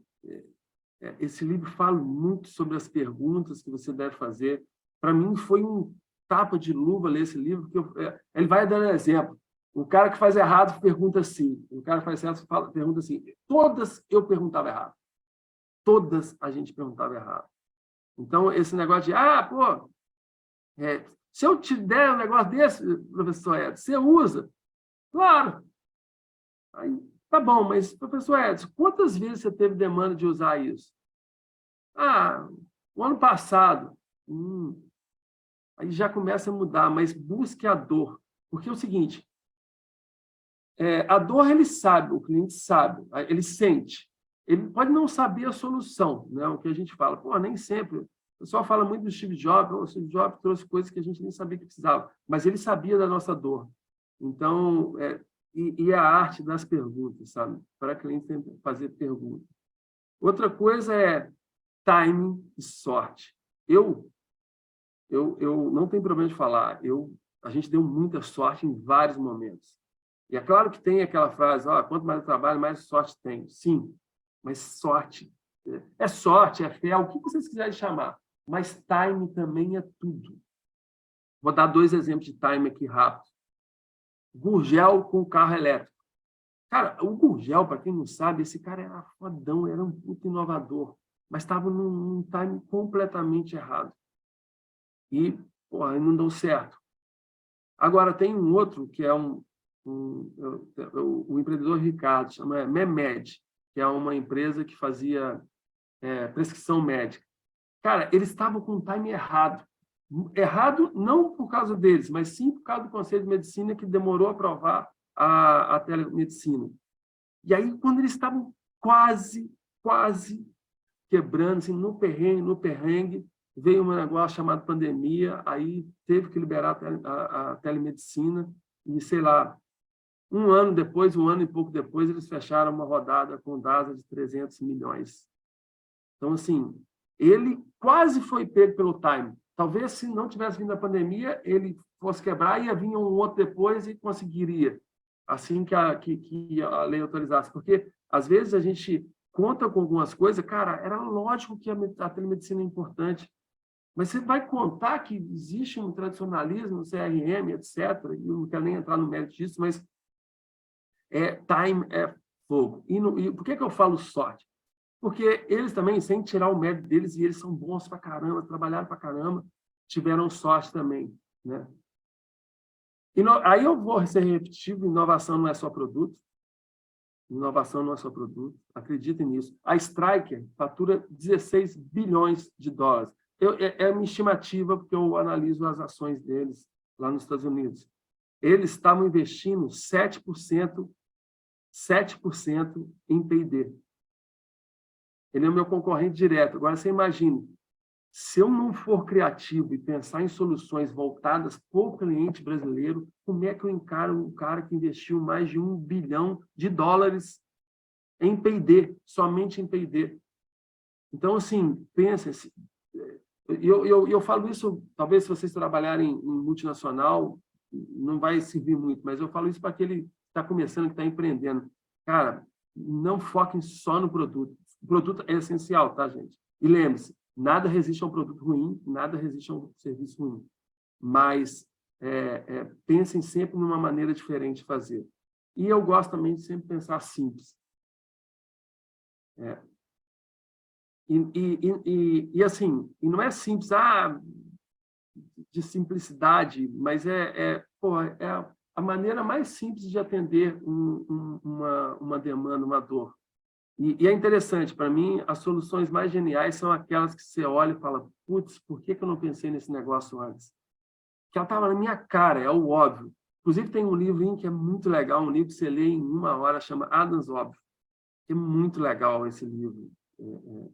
esse livro fala muito sobre as perguntas que você deve fazer. Para mim, foi um tapa de luva ler esse livro, porque ele vai dando exemplo. O cara que faz errado pergunta assim. O cara que faz certo pergunta assim. Todas eu perguntava errado. Todas a gente perguntava errado. Então, esse negócio de, se eu te der um negócio desse, professor Edson, você usa? Claro. Aí, tá bom, mas, professor Edson, quantas vezes você teve demanda de usar isso? O ano passado. Aí já começa a mudar, mas busque a dor. Porque é o seguinte, a dor ele sabe, o cliente sabe, ele sente. Ele pode não saber a solução, né? O que a gente fala. Nem sempre. O pessoal fala muito do Steve Jobs. O Steve Jobs trouxe coisas que a gente nem sabia que precisava, mas ele sabia da nossa dor. Então, e a arte das perguntas, sabe? Para o cliente fazer perguntas. Outra coisa é timing e sorte. Eu não tenho problema de falar. A gente deu muita sorte em vários momentos. E é claro que tem aquela frase, quanto mais eu trabalho, mais sorte tem. Sim, mas sorte é fé, o que vocês quiserem chamar. Mas time também é tudo. Vou dar 2 exemplos de time aqui rápido. Gurgel com carro elétrico. Cara, o Gurgel, para quem não sabe, esse cara era fodão, era um puto inovador, mas estava num time completamente errado. E, não deu certo. Agora, tem um outro que é o empreendedor Ricardo, chama Memed, que é uma empresa que fazia prescrição médica. Cara, eles estavam com o time errado. Errado não por causa deles, mas sim por causa do Conselho de Medicina, que demorou a aprovar a telemedicina. E aí, quando eles estavam quase quebrando, assim, no perrengue, veio um negócio chamado pandemia, aí teve que liberar a telemedicina e, sei lá, um ano e pouco depois, eles fecharam uma rodada com DASA de 300 milhões. Então, assim, ele quase foi pego pelo time. Talvez, se não tivesse vindo a pandemia, ele fosse quebrar, ia vir um outro depois e conseguiria, assim que a lei autorizasse. Porque, às vezes, a gente conta com algumas coisas, cara, era lógico que a telemedicina é importante, mas você vai contar que existe um tradicionalismo, CRM, etc., e eu não quero nem entrar no mérito disso, mas time é fogo. E por que eu falo sorte? Porque eles também, sem tirar o mérito deles, e eles são bons pra caramba, trabalharam pra caramba, tiveram sorte também, né? Aí eu vou ser repetitivo, inovação não é só produto. Inovação não é só produto, acreditem nisso. A Stryker fatura 16 bilhões de dólares. É uma estimativa, porque eu analiso as ações deles lá nos Estados Unidos. Eles estavam investindo 7% em P&D. Ele é o meu concorrente direto. Agora, você imagine, se eu não for criativo e pensar em soluções voltadas para o cliente brasileiro, como é que eu encaro um cara que investiu mais de $1 bilhão em P&D, somente em P&D? Então, assim, pensa, eu falo isso, talvez se vocês trabalharem em multinacional, não vai servir muito, mas eu falo isso para aquele que está começando, que está empreendendo. Cara, não foquem só no produto. O produto é essencial, tá, gente? E lembre-se, nada resiste a um produto ruim, nada resiste a um serviço ruim. Mas pensem sempre numa maneira diferente de fazer. E eu gosto também de sempre pensar simples. E assim, e não é simples, de simplicidade, mas é a maneira mais simples de atender uma demanda, uma dor. E é interessante, para mim, as soluções mais geniais são aquelas que você olha e fala, putz, por que eu não pensei nesse negócio antes? Que ela estava na minha cara, é o óbvio. Inclusive, tem um livrinho que é muito legal, um livro que você lê em 1 hora, chama Adams Óbvio. É muito legal esse livro.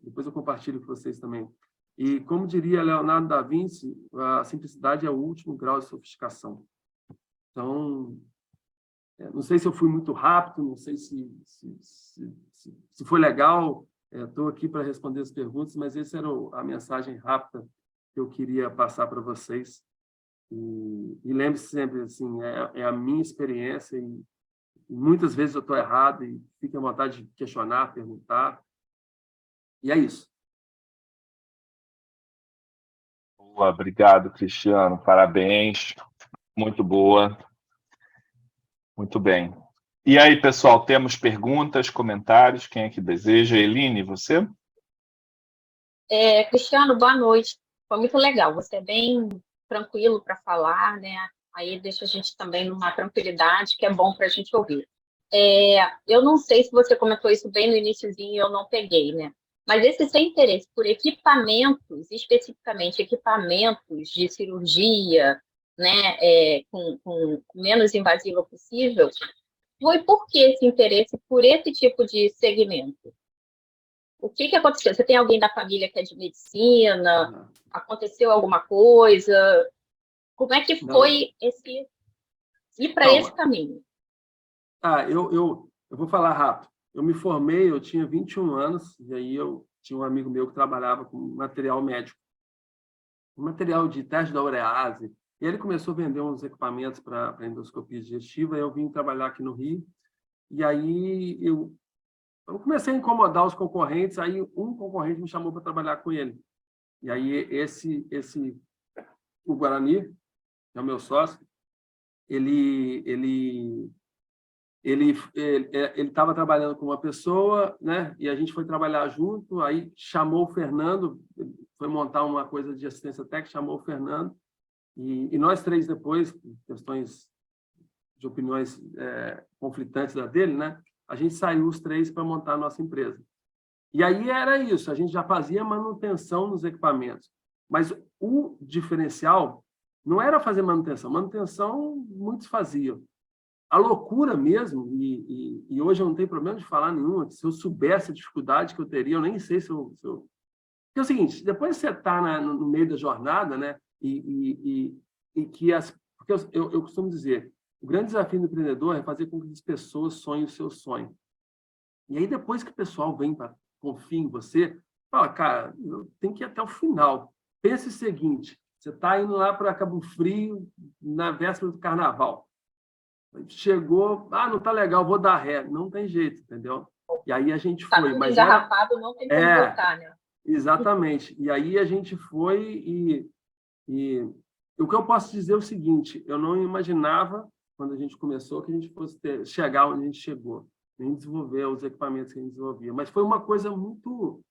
Depois eu compartilho com vocês também. E, como diria Leonardo da Vinci, a simplicidade é o último grau de sofisticação. Então, não sei se eu fui muito rápido, não sei se foi legal. Estou aqui para responder as perguntas, mas essa era a mensagem rápida que eu queria passar para vocês. E lembre-se sempre, assim, é a minha experiência e muitas vezes eu estou errado e fique à vontade de questionar, perguntar. E é isso. Boa, obrigado, Cristiano. Parabéns. Muito boa. Muito bem. E aí, pessoal, temos perguntas, comentários? Quem é que deseja? Eline, você? Cristiano, boa noite. Foi muito legal. Você é bem tranquilo para falar, né? Aí deixa a gente também numa tranquilidade, que é bom para a gente ouvir. Eu não sei se você comentou isso bem no iniciozinho e eu não peguei, né? Mas esse seu interesse por equipamentos, especificamente equipamentos de cirurgia, né, com menos invasiva possível, foi por que esse interesse por esse tipo de segmento? O que aconteceu? Você tem alguém da família que é de medicina? Aconteceu alguma coisa? Como é que foi ir para esse caminho? Eu vou falar rápido. Eu me formei, eu tinha 21 anos, e aí eu tinha um amigo meu que trabalhava com material médico, material de teste da urease, e ele começou a vender uns equipamentos para endoscopia digestiva, e eu vim trabalhar aqui no Rio, e aí eu comecei a incomodar os concorrentes, aí um concorrente me chamou para trabalhar com ele. E aí o Guarani, que é o meu sócio, ele estava trabalhando com uma pessoa, né? E a gente foi trabalhar junto, aí chamou o Fernando, foi montar uma coisa de assistência técnica, chamou o Fernando, e nós três depois, questões de opiniões conflitantes da dele, né? A gente saiu os três para montar a nossa empresa. E aí era isso, a gente já fazia manutenção nos equipamentos, mas o diferencial não era fazer manutenção muitos faziam. A loucura mesmo, e hoje eu não tenho problema de falar nenhuma, se eu soubesse a dificuldade que eu teria, eu nem sei se eu... Porque é o seguinte, depois você está no meio da jornada, né? Porque eu costumo dizer, o grande desafio do empreendedor é fazer com que as pessoas sonhem o seu sonho. E aí, depois que o pessoal vem para confiar em você, fala, cara, tem que ir até o final. Pense o seguinte, você está indo lá para Cabo Frio na véspera do carnaval. Chegou, não está legal, vou dar ré. Não tem jeito, entendeu? E aí a gente foi. Tudo engarrafado, não tem como voltar, né? Exatamente. E aí a gente foi e o que eu posso dizer é o seguinte, eu não imaginava, quando a gente começou, que a gente fosse chegar onde a gente chegou, nem desenvolver os equipamentos que a gente desenvolvia. Mas foi uma coisa muito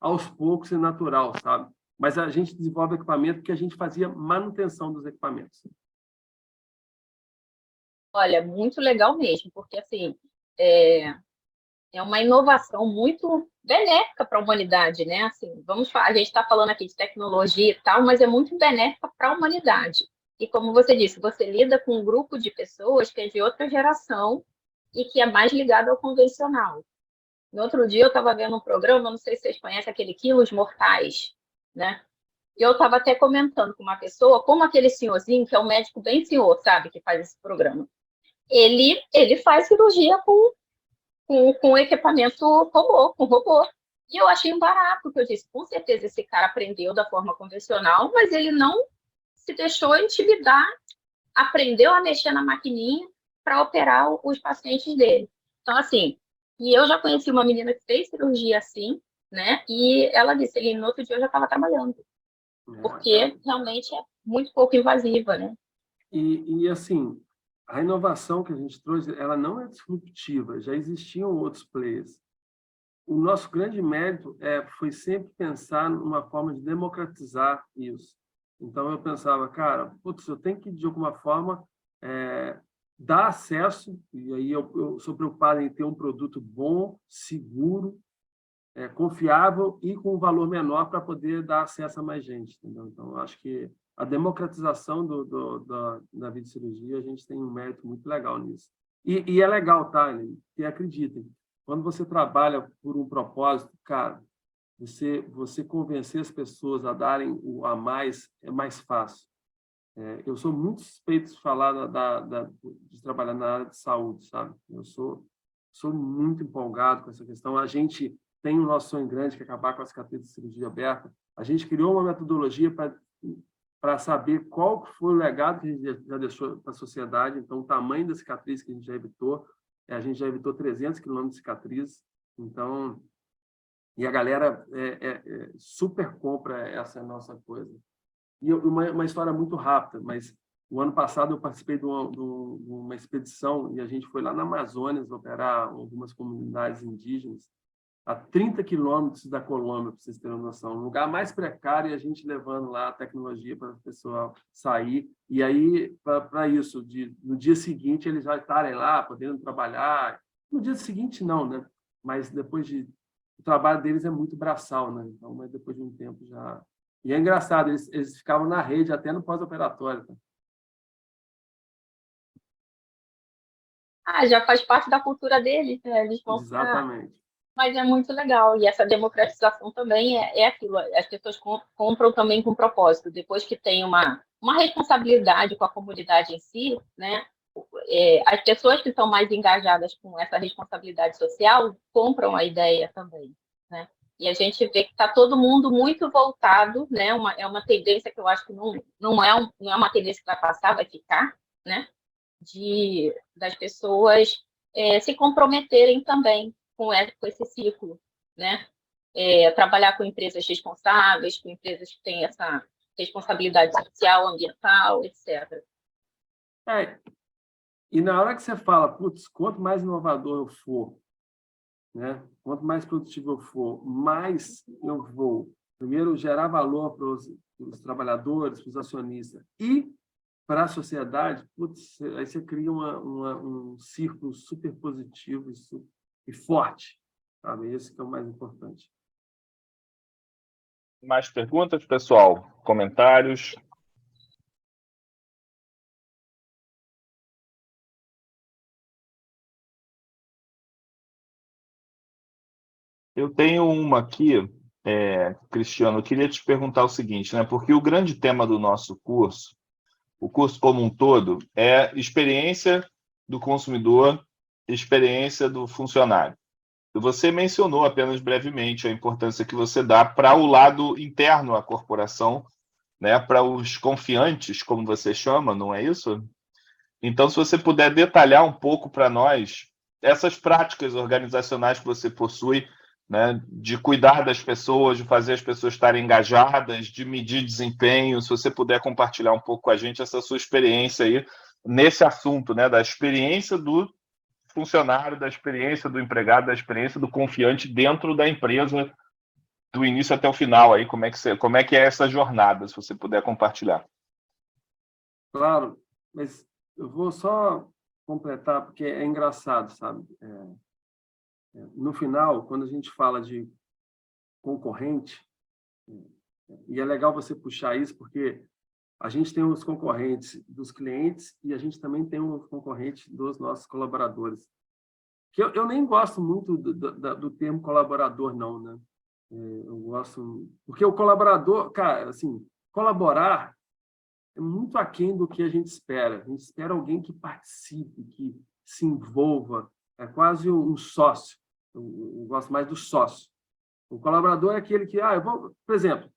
aos poucos e natural, sabe? Mas a gente desenvolve equipamento porque a gente fazia manutenção dos equipamentos. Olha, muito legal mesmo, porque assim, é uma inovação muito benéfica para a humanidade, né? Assim, a gente está falando aqui de tecnologia e tal, mas é muito benéfica para a humanidade. E como você disse, você lida com um grupo de pessoas que é de outra geração e que é mais ligado ao convencional. No outro dia eu estava vendo um programa, não sei se vocês conhecem aquele Quilos Mortais, né? E eu estava até comentando com uma pessoa, como aquele senhorzinho, que é um médico bem senhor, sabe, que faz esse programa. Ele faz cirurgia com equipamento robô. E eu achei um barato, porque eu disse, com certeza esse cara aprendeu da forma convencional, mas ele não se deixou intimidar, aprendeu a mexer na maquininha para operar os pacientes dele. Então, assim, e eu já conheci uma menina que fez cirurgia assim, né? E ela disse, no outro dia eu já estava trabalhando, porque realmente é muito pouco invasiva, né? E assim, a inovação que a gente trouxe, ela não é disruptiva, já existiam outros players. O nosso grande mérito foi sempre pensar numa forma de democratizar isso. Então, eu pensava, cara, putz, eu tenho que, de alguma forma, dar acesso, e aí eu sou preocupado em ter um produto bom, seguro, confiável e com um valor menor para poder dar acesso a mais gente. Entendeu? Então, eu acho que a democratização da videocirurgia, a gente tem um mérito muito legal nisso. E é legal, tá? E acreditem, quando você trabalha por um propósito, cara, você convencer as pessoas a darem o a mais é mais fácil. Eu sou muito suspeito de falar de trabalhar na área de saúde, sabe? Eu sou muito empolgado com essa questão. A gente tem o nosso sonho grande, que é acabar com as cicatrizes de cirurgia aberta. A gente criou uma metodologia para saber qual foi o legado que a gente já deixou para a sociedade. Então, o tamanho da cicatriz que a gente já evitou 300 quilômetros de cicatriz. Então, e a galera super compra essa nossa coisa. E uma história muito rápida, mas o ano passado eu participei de uma expedição e a gente foi lá na Amazônia operar algumas comunidades indígenas a 30 quilômetros da Colômbia, para vocês terem uma noção. Um lugar mais precário e a gente levando lá a tecnologia para o pessoal sair. E aí, para isso, no dia seguinte, eles já estarem lá, podendo trabalhar. No dia seguinte, não, né? Mas depois o trabalho deles é muito braçal, né? Então, mas depois de um tempo já... E é engraçado, eles ficavam na rede até no pós-operatório. Tá? Já faz parte da cultura deles, né? Eles vão Exatamente. Mas é muito legal. E essa democratização também é aquilo. As pessoas compram também com propósito. Depois que tem uma responsabilidade com a comunidade em si, né? As pessoas que são mais engajadas com essa responsabilidade social compram a ideia também, né? E a gente vê que está todo mundo muito voltado, né? É uma tendência que eu acho que não é uma tendência que vai passar, vai ficar, né? Das pessoas se comprometerem também com esse ciclo, né? Trabalhar com empresas responsáveis, com empresas que têm essa responsabilidade social, ambiental, etc. E na hora que você fala, putz, quanto mais inovador eu for, né? Quanto mais produtivo eu for, mais eu vou, primeiro, gerar valor para os trabalhadores, para os acionistas e para a sociedade, putz, aí você cria um círculo super positivo e forte. Sabe? Esse que é o mais importante. Mais perguntas, pessoal? Comentários? Eu tenho uma aqui, Cristiano, eu queria te perguntar o seguinte, né? Porque o grande tema do nosso curso, o curso como um todo, é experiência do consumidor, experiência do funcionário. Você mencionou apenas brevemente a importância que você dá para o lado interno à corporação, né? Para os confiantes, como você chama, não é isso? Então, se você puder detalhar um pouco para nós essas práticas organizacionais que você possui, né, de cuidar das pessoas, de fazer as pessoas estarem engajadas, de medir desempenho, se você puder compartilhar um pouco com a gente essa sua experiência aí nesse assunto, né, da experiência do funcionário, da experiência do empregado, da experiência do confiante dentro da empresa, do início até o final, aí, como é que é essa jornada, se você puder compartilhar. Claro, mas eu vou só completar, porque é engraçado, sabe? No final, quando a gente fala de concorrente, e é legal você puxar isso, porque a gente tem os concorrentes dos clientes e a gente também tem os concorrentes dos nossos colaboradores. Que eu nem gosto muito do termo colaborador, não, né? Eu gosto... Porque o colaborador, cara, assim, colaborar é muito aquém do que a gente espera. A gente espera alguém que participe, que se envolva. É quase um sócio. Eu gosto mais do sócio. O colaborador é aquele que... eu vou, por exemplo,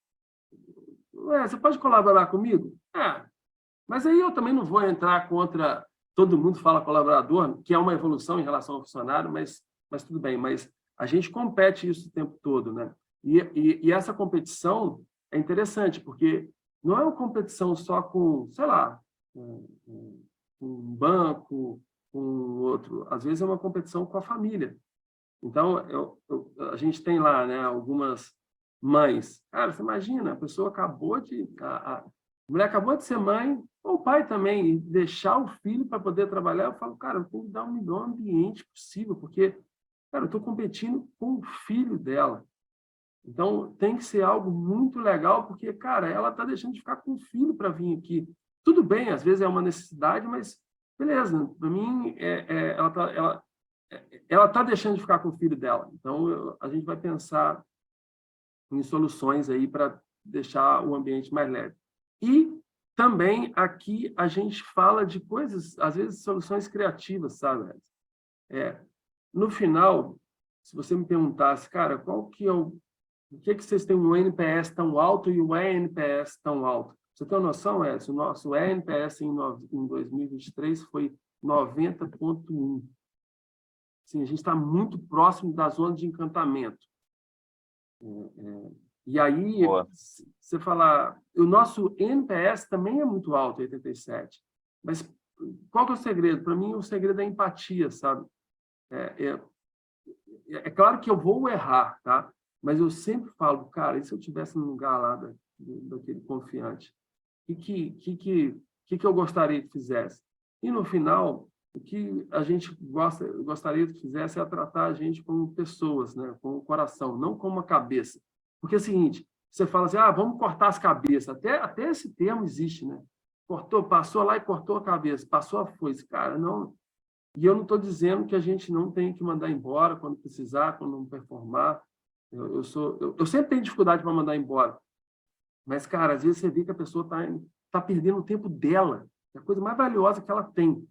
você pode colaborar comigo? Mas aí eu também não vou entrar contra... Todo mundo fala colaborador, que é uma evolução em relação ao funcionário, mas tudo bem. Mas a gente compete isso o tempo todo, né? E essa competição é interessante, porque não é uma competição só com, sei lá, um banco, com outro. Às vezes é uma competição com a família. Então, a gente tem lá, né, algumas mães. Cara, você imagina, a pessoa acabou de... A mulher acabou de ser mãe, ou o pai também, e deixar o filho para poder trabalhar, eu falo, cara, eu tenho que dar o melhor ambiente possível, porque, cara, eu estou competindo com o filho dela. Então, tem que ser algo muito legal, porque, cara, ela está deixando de ficar com o filho para vir aqui. Tudo bem, às vezes é uma necessidade, mas beleza, para mim, ela tá deixando de ficar com o filho dela. Então, a gente vai pensar em soluções aí para deixar o ambiente mais leve. E também aqui a gente fala de coisas, às vezes soluções criativas, sabe? No final, se você me perguntasse, cara, qual que é o que vocês têm um NPS tão alto e o ENPS tão alto? Você tem uma noção, Edson? O nosso ENPS em 2023 foi 90,1. Assim, a gente está muito próximo da zona de encantamento. E aí, você falar... O nosso NPS também é muito alto, 87. Mas qual que é o segredo? Para mim, o segredo é a empatia, sabe? É claro que eu vou errar, tá? Mas eu sempre falo, cara, e se eu estivesse no lugar lá daquele confiante? O que eu gostaria que fizesse? E, no final, o que a gente gostaria que fizesse é tratar a gente como pessoas, né? Com o coração, não como uma cabeça. Porque é o seguinte, você fala assim, vamos cortar as cabeças. Até esse termo existe, né? Passou lá e cortou a cabeça, passou a foice. Cara, não... E eu não estou dizendo que a gente não tem que mandar embora quando precisar, quando não performar. Eu sempre tenho dificuldade para mandar embora. Mas, cara, às vezes você vê que a pessoa tá perdendo o tempo dela. É a coisa mais valiosa que ela tem.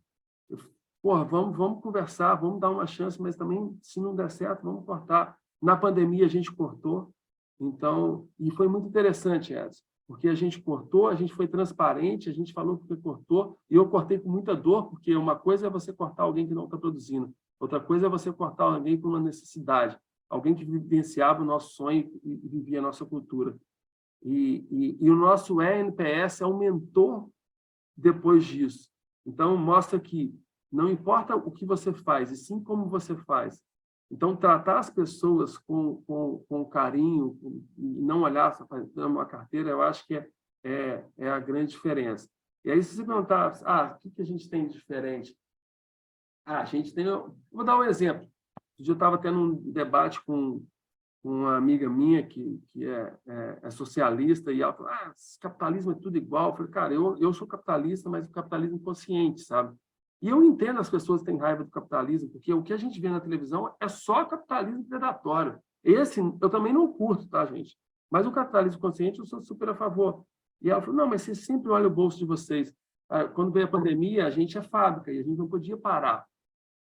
Porra, vamos conversar, vamos dar uma chance, mas também, se não der certo, vamos cortar. Na pandemia, a gente cortou. Então, e foi muito interessante, Edson, porque a gente cortou, a gente foi transparente, a gente falou que cortou, e eu cortei com muita dor, porque uma coisa é você cortar alguém que não está produzindo, outra coisa é você cortar alguém por uma necessidade, alguém que vivenciava o nosso sonho e vivia a nossa cultura. E o nosso ENPS aumentou depois disso. Então, mostra que não importa o que você faz, e sim como você faz. Então, tratar as pessoas com carinho, e não olhar só para uma carteira, eu acho que é a grande diferença. E aí, se você perguntar, o que a gente tem de diferente? A gente tem... Vou dar um exemplo. Eu estava tendo um debate com uma amiga minha que é socialista, e ela falou, esse capitalismo é tudo igual. Eu falei, cara, eu sou capitalista, mas o capitalismo consciente, sabe? E eu entendo as pessoas que têm raiva do capitalismo, porque o que a gente vê na televisão é só capitalismo predatório. Esse eu também não curto, tá, gente? Mas o capitalismo consciente eu sou super a favor. E ela falou, não, mas você sempre olha o bolso de vocês. Quando veio a pandemia, a gente é fábrica e a gente não podia parar.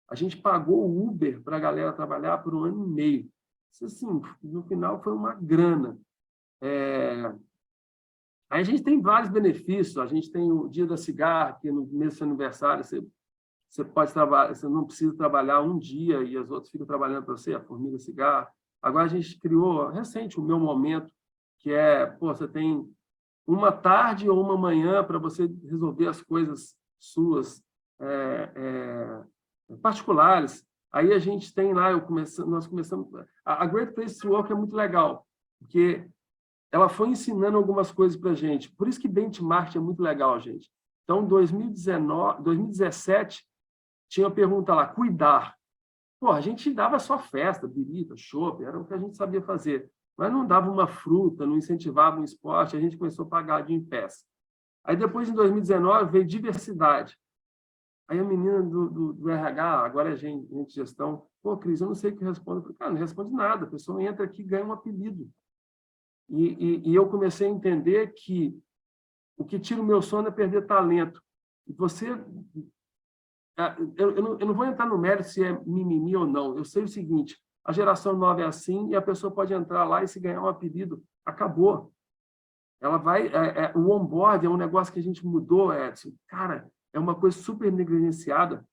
A gente pagou o Uber para a galera trabalhar por 1 ano e meio. Isso, assim, no final foi uma grana. Aí a gente tem vários benefícios. A gente tem o Dia da Cigarra, que no mês do seu aniversário você pode trabalhar, você não precisa trabalhar um dia e as outras ficam trabalhando para você, a Formiga Cigarro. Agora a gente criou, recente, o Meu Momento, que você tem uma tarde ou uma manhã para você resolver as coisas suas particulares. Aí a gente tem lá, nós começamos... A Great Place to Work é muito legal, porque ela foi ensinando algumas coisas para a gente. Por isso que benchmark é muito legal, gente. Então, em 2017, tinha a pergunta lá, cuidar. Pô, a gente dava só festa, birita, chopp, era o que a gente sabia fazer. Mas não dava uma fruta, não incentivava um esporte, a gente começou a pagar de em pés. Aí depois, em 2019, veio diversidade. Aí a menina do RH, agora é gente de gestão, pô, Cris, eu não sei o que responde. Eu falei, cara, não responde nada, a pessoa entra aqui e ganha um apelido. E eu comecei a entender que o que tira o meu sono é perder talento. E você... Eu não vou entrar no mérito se é mimimi ou não. Eu sei o seguinte, a geração nova é assim e a pessoa pode entrar lá e se ganhar um apelido, acabou. Ela vai... o onboard é um negócio que a gente mudou, Edson. Cara, é uma coisa super negligenciada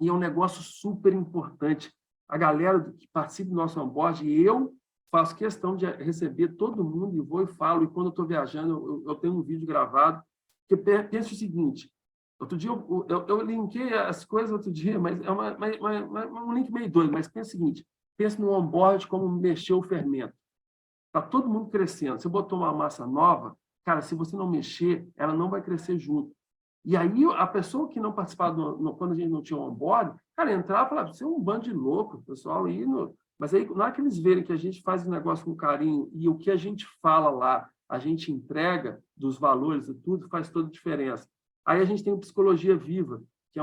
e é um negócio super importante. A galera que participa do nosso onboard, e eu faço questão de receber todo mundo e vou e falo, e quando eu estou viajando, eu tenho um vídeo gravado, que penso o seguinte, outro dia eu linkei as coisas outro dia, mas é um link meio doido, mas pensa o seguinte, pensa no onboard como mexer o fermento. Está todo mundo crescendo. Você botou uma massa nova, cara, se você não mexer, ela não vai crescer junto. E aí, a pessoa que não participava, quando a gente não tinha onboard, cara, entrava e falava, você é um bando de louco, pessoal. Mas aí, na hora que eles verem que a gente faz o negócio com carinho e o que a gente fala lá, a gente entrega dos valores e tudo, faz toda a diferença. Aí a gente tem o Psicologia Viva, que é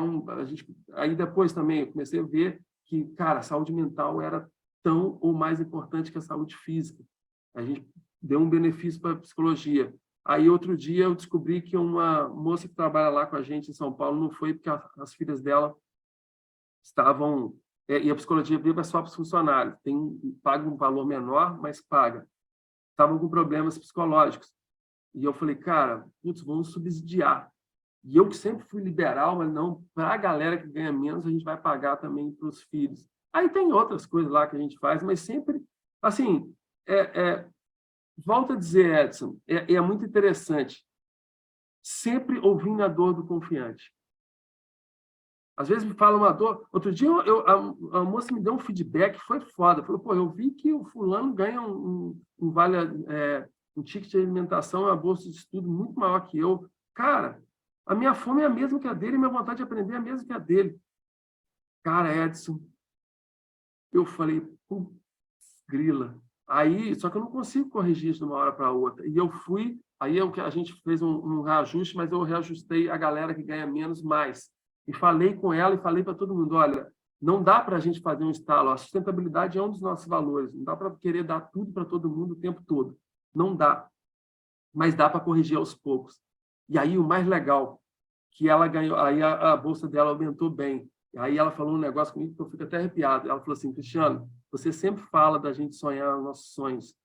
aí depois também eu comecei a ver que, cara, a saúde mental era tão ou mais importante que a saúde física. A gente deu um benefício para a psicologia. Aí, outro dia, eu descobri que uma moça que trabalha lá com a gente em São Paulo não foi porque as filhas dela estavam... E a Psicologia Viva é só para os funcionários. Paga um valor menor, mas paga. Estavam com problemas psicológicos. E eu falei, cara, putz, vamos subsidiar. E eu que sempre fui liberal, mas não, para a galera que ganha menos, a gente vai pagar também para os filhos. Aí tem outras coisas lá que a gente faz, mas sempre, assim, volto a dizer, Edson, é muito interessante, sempre ouvindo a dor do confiante. Às vezes me fala uma dor. Outro dia, a moça me deu um feedback, foi foda. Falou, pô, eu vi que o fulano ganha um ticket de alimentação, uma bolsa de estudo muito maior que eu. Cara, a minha fome é a mesma que a dele, minha vontade de aprender é a mesma que a dele. Cara, Edson, eu falei, putz, grila. Aí, só que eu não consigo corrigir isso de uma hora para outra. E eu fui, aí a gente fez um reajuste, mas eu reajustei a galera que ganha menos mais. E falei com ela e falei para todo mundo, olha, não dá para a gente fazer um estalo. A sustentabilidade é um dos nossos valores. Não dá para querer dar tudo para todo mundo o tempo todo. Não dá. Mas dá para corrigir aos poucos. E aí, o mais legal, que ela ganhou, aí a bolsa dela aumentou bem. Aí ela falou um negócio comigo que eu fico até arrepiado. Ela falou assim, Cristiano, você sempre fala da gente sonhar os nossos sonhos,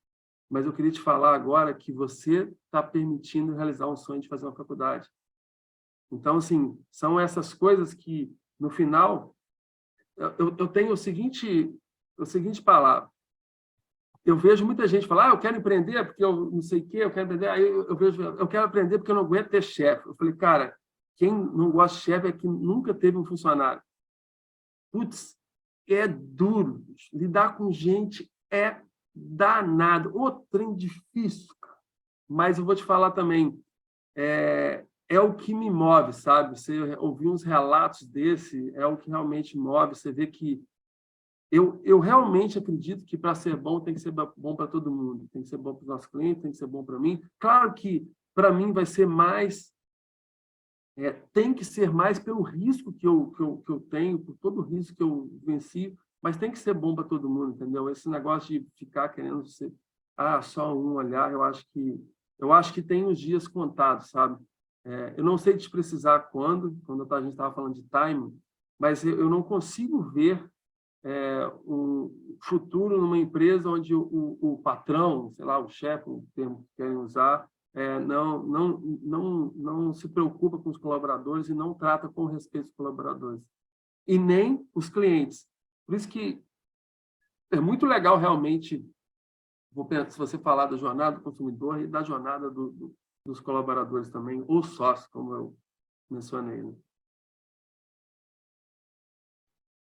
mas eu queria te falar agora que você está permitindo realizar um sonho de fazer uma faculdade. Então, assim, são essas coisas que, no final, eu tenho o seguinte palavra. Eu vejo muita gente falar, eu quero empreender porque eu não sei o quê, eu quero empreender. Aí eu vejo, eu quero aprender porque eu não aguento ter chefe. Eu falei, cara, quem não gosta de chefe é que nunca teve um funcionário. Putz, é duro. Lidar com gente é danado. O trem difícil, cara. Mas eu vou te falar também, é o que me move, sabe? Você ouvir uns relatos desse é o que realmente move. Você vê que eu realmente acredito que para ser bom tem que ser bom para todo mundo. Tem que ser bom para os nossos clientes, tem que ser bom para mim. Claro que para mim vai ser mais... tem que ser mais pelo risco que eu tenho, por todo o risco que eu venci, mas tem que ser bom para todo mundo, entendeu? Esse negócio de ficar querendo ser só um olhar, eu acho que tem os dias contados, sabe? Eu não sei te precisar quando a gente estava falando de timing, mas eu não consigo ver um futuro numa empresa onde o patrão, sei lá, o chefe, o termo que querem usar, não se preocupa com os colaboradores e não trata com respeito os colaboradores. E nem os clientes. Por isso que é muito legal, realmente, se você falar da jornada do consumidor e da jornada dos colaboradores também, ou sócios, como eu mencionei. Né?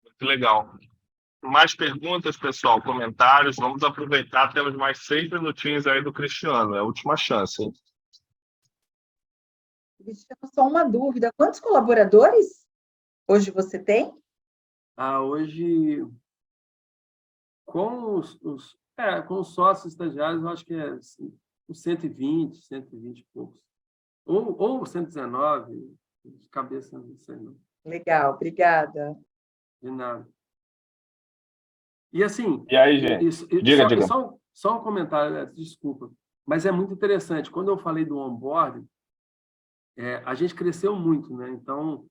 Muito legal. Mais perguntas, pessoal, comentários. Vamos aproveitar, temos mais 6 minutinhos aí do Cristiano, é a última chance. Hein? Cristiano, só uma dúvida. Quantos colaboradores hoje você tem? Hoje, com os sócios estagiários, eu acho que é uns 120 e poucos. Ou 119, de cabeça, não sei não. Legal, obrigada. De nada. E assim... E aí, gente? Diga. Só um comentário, desculpa, mas é muito interessante. Quando eu falei do onboarding, a gente cresceu muito, né? Então,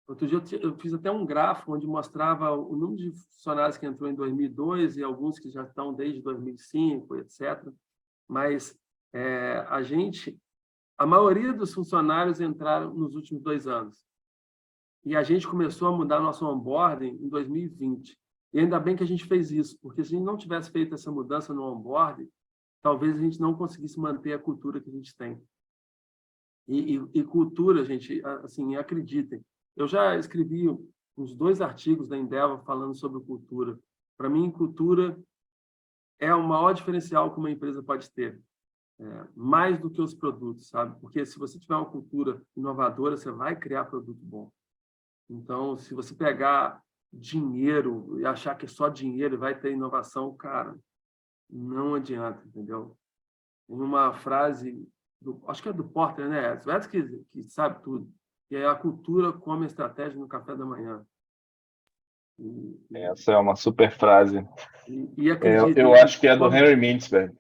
outro dia eu fiz até um gráfico onde mostrava o número de funcionários que entrou em 2002 e alguns que já estão desde 2005, etc. Mas a maioria dos funcionários entraram nos últimos 2 anos. E a gente começou a mudar nosso onboarding em 2020. E ainda bem que a gente fez isso, porque se a gente não tivesse feito essa mudança no onboarding, talvez a gente não conseguisse manter a cultura que a gente tem. E cultura, gente, assim, acreditem. Eu já escrevi uns 2 artigos da Endeavor falando sobre cultura. Para mim, cultura é o maior diferencial que uma empresa pode ter. mais do que os produtos, sabe? Porque se você tiver uma cultura inovadora, você vai criar produto bom. Então, se você pegar dinheiro e achar que só dinheiro vai ter inovação, cara, não adianta, entendeu? Tem uma frase, acho que é do Porter, né, Edson? Edson que sabe tudo. E é a cultura come a estratégia no café da manhã. Essa é uma super frase. E acredito, eu acho que é do Henry Mintzberg.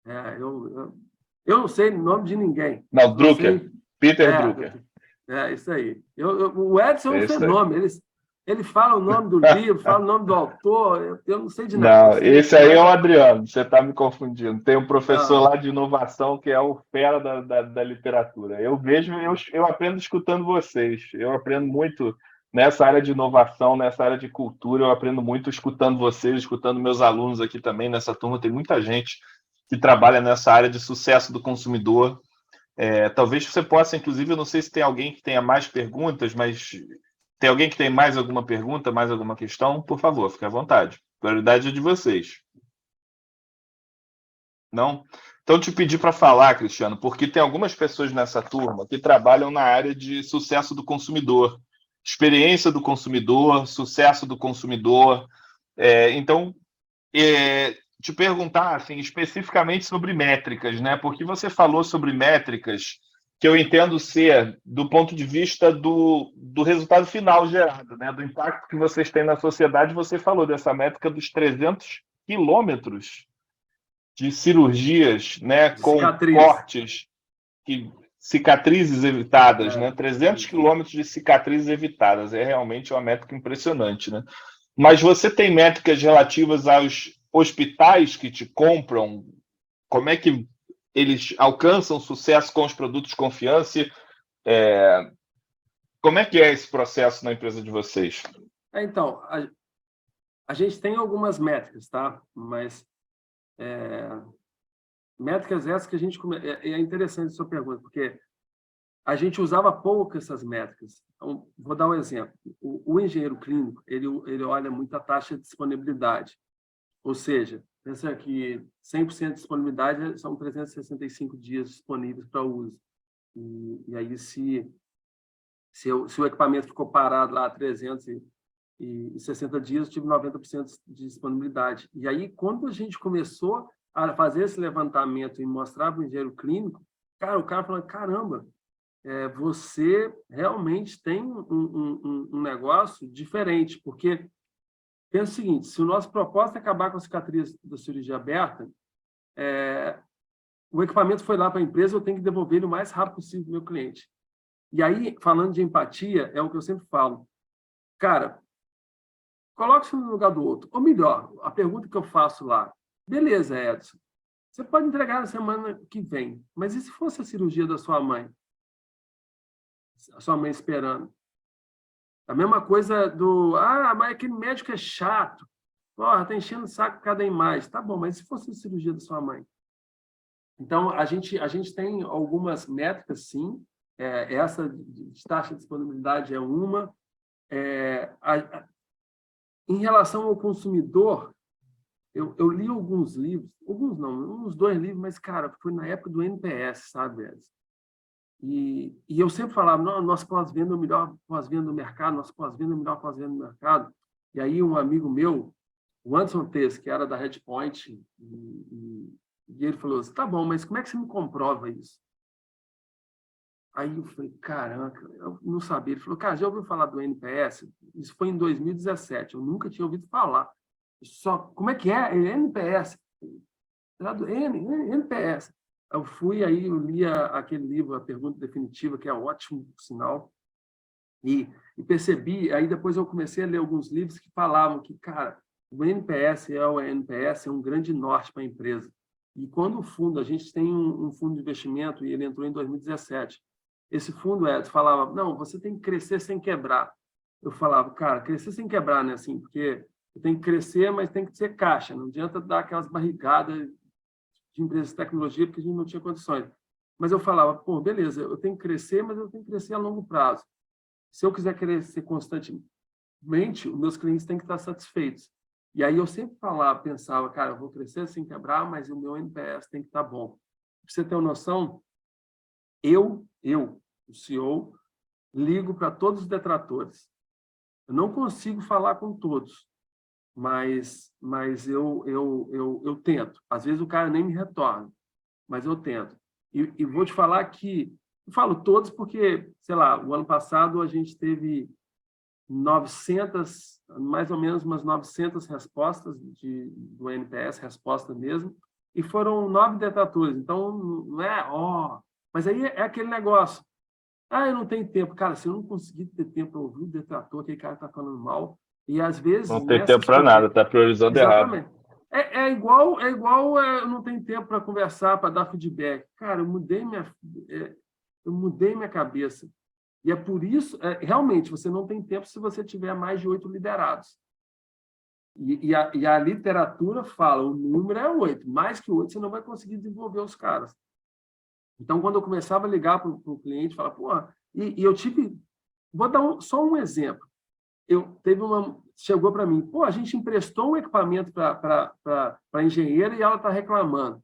Eu não sei o nome de ninguém. Não, Drucker. Peter Drucker. Isso aí. O Edson é um fenômeno. Ele fala o nome do livro, fala o nome do autor, eu não sei de nada. Não, esse aí é o Adriano, você está me confundindo. Tem um professor lá de inovação que é o fera da literatura. Eu aprendo escutando vocês. Eu aprendo muito nessa área de inovação, nessa área de cultura, eu aprendo muito escutando vocês, escutando meus alunos aqui também. Nessa turma tem muita gente que trabalha nessa área de sucesso do consumidor. Talvez você possa, inclusive, eu não sei se tem alguém que tenha mais perguntas, mas tem alguém que tem mais alguma pergunta, mais alguma questão? Por favor, fique à vontade. Prioridade é de vocês. Não? Então, te pedi para falar, Cristiano, porque tem algumas pessoas nessa turma que trabalham na área de sucesso do consumidor, experiência do consumidor, sucesso do consumidor. Então, te perguntar assim, especificamente sobre métricas, né? Porque você falou sobre métricas que eu entendo ser do ponto de vista do resultado final gerado, né? Do impacto que vocês têm na sociedade. Você falou dessa métrica dos 300 quilômetros de cirurgias, né? Com cortes, cicatrizes evitadas, né? 300 quilômetros de cicatrizes evitadas. É realmente uma métrica impressionante, né? Mas você tem métricas relativas aos hospitais que te compram? Como é que eles alcançam sucesso com os produtos de confiança? Como é que é esse processo na empresa de vocês? Então, a gente tem algumas métricas, tá? Mas métricas essas que a gente... É interessante a sua pergunta, porque a gente usava pouco essas métricas. Então, vou dar um exemplo. O engenheiro clínico, ele olha muito a taxa de disponibilidade. Ou seja, pensa que 100% de disponibilidade são 365 dias disponíveis para uso. E aí, se o equipamento ficou parado lá 360 dias, eu tive 90% de disponibilidade. E aí, quando a gente começou a fazer esse levantamento e mostrar para o engenheiro clínico, o cara falou, caramba, você realmente tem um negócio diferente, porque pensa o seguinte, se o nosso propósito é acabar com a cicatriz da cirurgia aberta, o equipamento foi lá para a empresa, eu tenho que devolver ele o mais rápido possível para o meu cliente. E aí, falando de empatia, é o que eu sempre falo. Cara, coloque-se no lugar do outro. Ou melhor, a pergunta que eu faço lá, beleza, Edson, você pode entregar na semana que vem, mas e se fosse a cirurgia da sua mãe? A sua mãe esperando. A mesma coisa mas aquele médico é chato. Porra, tá enchendo o saco cada vez mais. Tá bom, mas se fosse a cirurgia da sua mãe? Então, a gente tem algumas métricas, sim. Essa de taxa de disponibilidade é uma. Em relação ao consumidor, eu li alguns livros, alguns não, uns 2 livros, mas, cara, foi na época do NPS, sabe, Edson? E eu sempre falava, nós pós-venda é o melhor pós-venda do mercado, nós pós-venda é o melhor pós-venda do mercado. E aí um amigo meu, o Anderson Tess, que era da Redpoint, e ele falou assim, tá bom, mas como é que você me comprova isso? Aí eu falei, caramba, eu não sabia. Ele falou, cara, já ouviu falar do NPS? Isso foi em 2017, eu nunca tinha ouvido falar. Como é que é? NPS. NPS. Eu fui, aí eu li aquele livro, A Pergunta Definitiva, que é ótimo, por sinal, e percebi, aí depois eu comecei a ler alguns livros que falavam que, cara, o NPS é um grande norte para a empresa. E quando o fundo, a gente tem um fundo de investimento, e ele entrou em 2017, esse fundo falava, não, você tem que crescer sem quebrar. Eu falava, cara, crescer sem quebrar, né, assim, porque eu tenho que crescer, mas tem que ser caixa, não adianta dar aquelas barrigadas de empresas de tecnologia, porque a gente não tinha condições. Mas eu falava, pô, beleza, eu tenho que crescer, mas eu tenho que crescer a longo prazo. Se eu quiser crescer constantemente, os meus clientes têm que estar satisfeitos. E aí eu sempre pensava, cara, eu vou crescer sem quebrar, mas o meu NPS tem que estar bom. Pra você ter uma noção, eu, o CEO, ligo para todos os detratores. Eu não consigo falar com todos, mas eu tento. Às vezes o cara nem me retorna, mas eu tento. E vou te falar que... Eu falo todos porque, sei lá, o ano passado a gente teve 900, mais ou menos umas 900 respostas do NPS, resposta mesmo, e foram 9 detratores. Então, não é... Mas aí é aquele negócio. Eu não tenho tempo. Cara, se eu não conseguir ter tempo para ouvir o detrator, aquele cara está falando mal, e às vezes... Não tem tempo para nada, está priorizando Exatamente. errado. É igual eu não tenho tempo para conversar, para dar feedback. Cara, eu mudei minha cabeça. E é por isso, realmente, você não tem tempo se você tiver mais de 8 liderados. E a literatura fala, o número é 8. Mais que 8, você não vai conseguir desenvolver os caras. Então, quando eu começava a ligar para o cliente, falar, e eu tive... Vou dar só um exemplo. Chegou para mim, a gente emprestou um equipamento para a engenheira e ela está reclamando.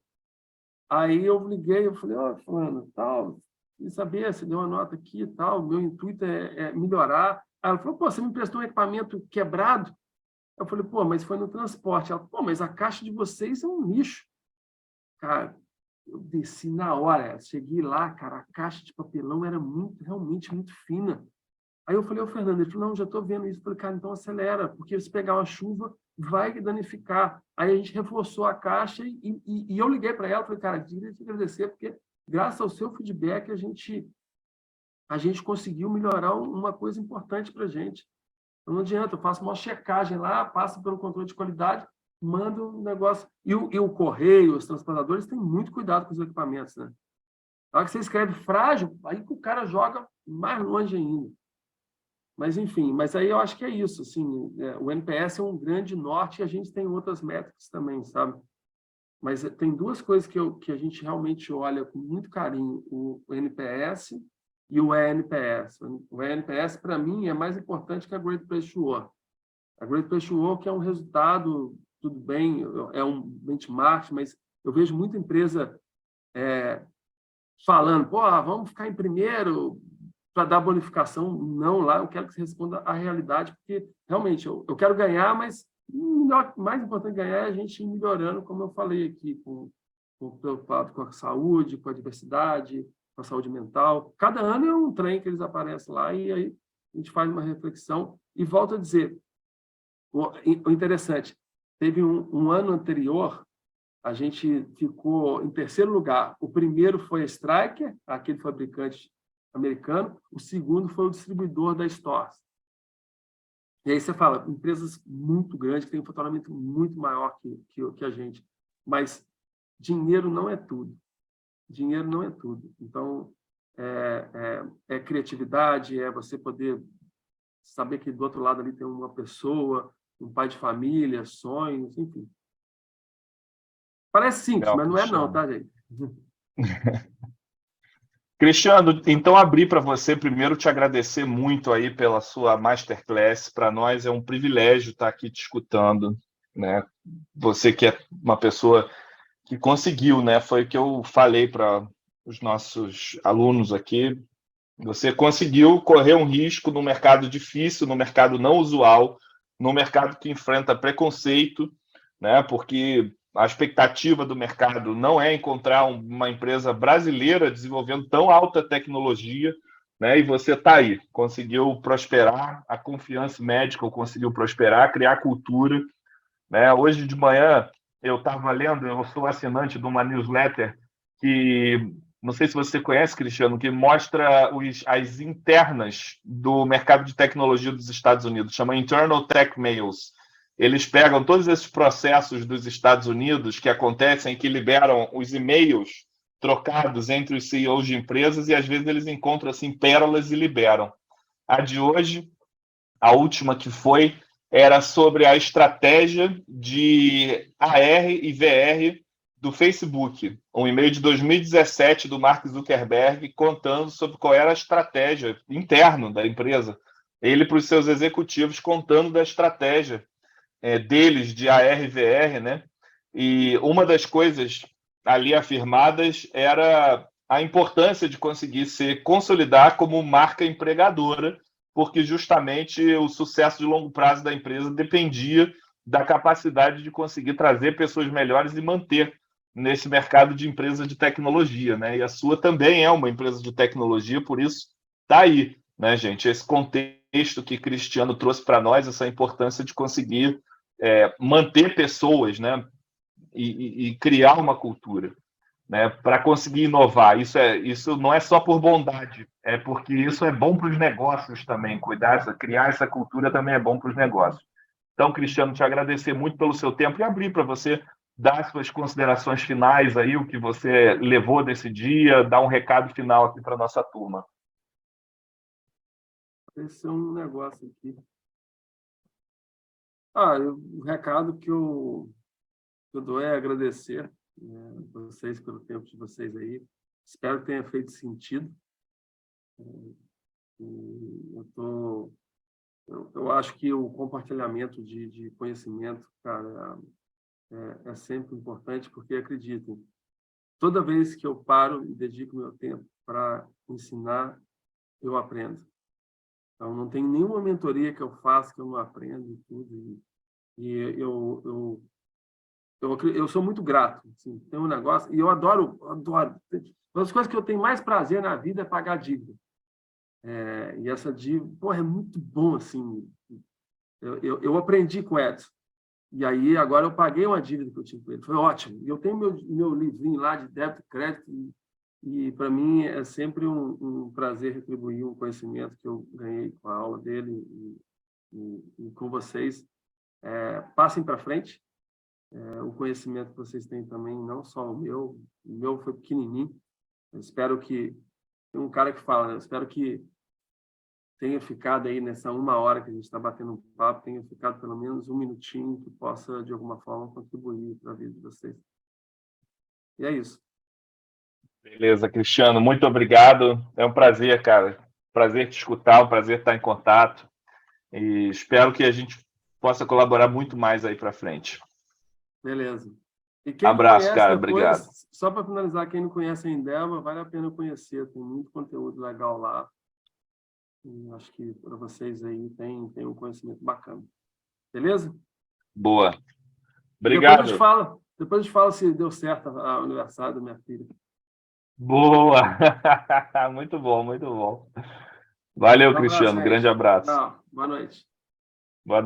Aí eu liguei, eu falei, fulano, tal, queria saber se deu uma nota aqui e tal, meu intuito é melhorar. Aí ela falou, você me emprestou um equipamento quebrado? Eu falei, mas foi no transporte. Ela, mas a caixa de vocês é um lixo. Cara, eu desci na hora, cheguei lá, cara, a caixa de papelão era realmente muito fina. Aí eu falei, Fernando, ele falou, não, já estou vendo isso. Eu falei, cara, então acelera, porque se pegar uma chuva, vai danificar. Aí a gente reforçou a caixa e eu liguei para ela, falei, cara, queria te agradecer, porque graças ao seu feedback a gente conseguiu melhorar uma coisa importante para a gente. Então não adianta, eu faço uma checagem lá, passo pelo controle de qualidade, mando um negócio. E o correio, os transportadores têm muito cuidado com os equipamentos, né? Na hora que você escreve frágil, aí que o cara joga mais longe ainda. Mas, enfim, aí eu acho que é isso. Assim, o NPS é um grande norte e a gente tem outras métricas também, sabe? Mas tem duas coisas que a gente realmente olha com muito carinho, o NPS e o eNPS. O eNPS, para mim, é mais importante que a Great Place to Work. A Great Place to Work é um resultado, tudo bem, é um benchmark, mas eu vejo muita empresa falando, vamos ficar em primeiro para dar bonificação. Não, lá eu quero que você responda à realidade, porque realmente eu quero ganhar, mas mais importante ganhar é a gente ir melhorando, como eu falei aqui, preocupado com a saúde, com a diversidade, com a saúde mental. Cada ano é um trem que eles aparecem lá e aí a gente faz uma reflexão e volto a dizer, o interessante, teve um ano anterior, a gente ficou em terceiro lugar. O primeiro foi a Stryker, aquele fabricante americano. O segundo foi o distribuidor da Stores. E aí você fala, empresas muito grandes, que têm um faturamento muito maior que a gente. Mas dinheiro não é tudo. Dinheiro não é tudo. Então, é criatividade, é você poder saber que do outro lado ali tem uma pessoa, um pai de família, sonhos, enfim. Parece simples, Legal, mas não Cristiano. é não, tá, gente? Cristiano, então abrir para você, primeiro te agradecer muito aí pela sua masterclass. Para nós é um privilégio estar aqui te escutando, né? Você que é uma pessoa que conseguiu, né? Foi o que eu falei para os nossos alunos aqui. Você conseguiu correr um risco no mercado difícil, no mercado não usual, no mercado que enfrenta preconceito, né? Porque a expectativa do mercado não é encontrar uma empresa brasileira desenvolvendo tão alta tecnologia, né? E você está aí, conseguiu prosperar, a confiança médica conseguiu prosperar, criar cultura, né? Hoje de manhã eu estava lendo, eu sou assinante de uma newsletter que, não sei se você conhece, Cristiano, que mostra as internas do mercado de tecnologia dos Estados Unidos, chama Internal Tech Mails. Eles pegam todos esses processos dos Estados Unidos que acontecem, que liberam os e-mails trocados entre os CEOs de empresas e às vezes eles encontram assim pérolas e liberam. A de hoje, a última que foi, era sobre a estratégia de AR e VR do Facebook. Um e-mail de 2017 do Mark Zuckerberg contando sobre qual era a estratégia interna da empresa. Ele para os seus executivos contando da estratégia deles de AR/VR, né? E uma das coisas ali afirmadas era a importância de conseguir se consolidar como marca empregadora, porque justamente o sucesso de longo prazo da empresa dependia da capacidade de conseguir trazer pessoas melhores e manter nesse mercado de empresa de tecnologia, né? E a sua também é uma empresa de tecnologia, por isso está aí, né, gente? Esse contexto que Cristiano trouxe para nós, essa importância de conseguir manter pessoas, né? E criar uma cultura, né? Para conseguir inovar. Isso não é só por bondade, é porque isso é bom para os negócios também. Criar essa cultura também é bom para os negócios. Então, Cristiano, te agradecer muito pelo seu tempo e abrir para você dar suas considerações finais aí, o que você levou desse dia, dar um recado final aqui para a nossa turma. Esse é um negócio aqui. O recado que eu dou é agradecer vocês pelo tempo de vocês aí. Espero que tenha feito sentido. Eu acho que o compartilhamento de conhecimento, cara, é sempre importante, porque, acreditem, toda vez que eu paro e dedico meu tempo para ensinar, eu aprendo. Então, não tem nenhuma mentoria que eu faço que eu não aprendo e tudo. E eu sou muito grato. Assim, tem um negócio, e eu adoro. Uma das coisas que eu tenho mais prazer na vida é pagar dívida. E essa dívida, porra, é muito bom, assim. Eu aprendi com o Edson. E aí, agora eu paguei uma dívida que eu tinha com ele. Foi ótimo. E eu tenho meu livrinho lá de débito e crédito. E para mim, é sempre um prazer retribuir um conhecimento que eu ganhei com a aula dele e com vocês. Passem para frente. O conhecimento que vocês têm também, não só o meu foi pequenininho. Eu espero que... Tem um cara que fala, né? Eu espero que tenha ficado aí nessa 1 hora que a gente está batendo um papo, tenha ficado pelo menos 1 minutinho que possa, de alguma forma, contribuir para a vida de vocês. E é isso. Beleza, Cristiano, muito obrigado. É um prazer, cara. Prazer te escutar, um prazer estar em contato. E espero que a gente possa colaborar muito mais aí para frente. Beleza. E quem Abraço, conhece cara. depois, Obrigado. só para finalizar, quem não conhece a Endeavor, vale a pena conhecer. Tem muito conteúdo legal lá. E acho que para vocês aí tem um conhecimento bacana. Beleza? Boa. Depois Obrigado. a gente fala se deu certo o aniversário da minha filha. Boa. Muito bom, muito bom. Valeu, Um abraço, Cristiano. gente. Grande abraço. Tchau. Boa noite. Boa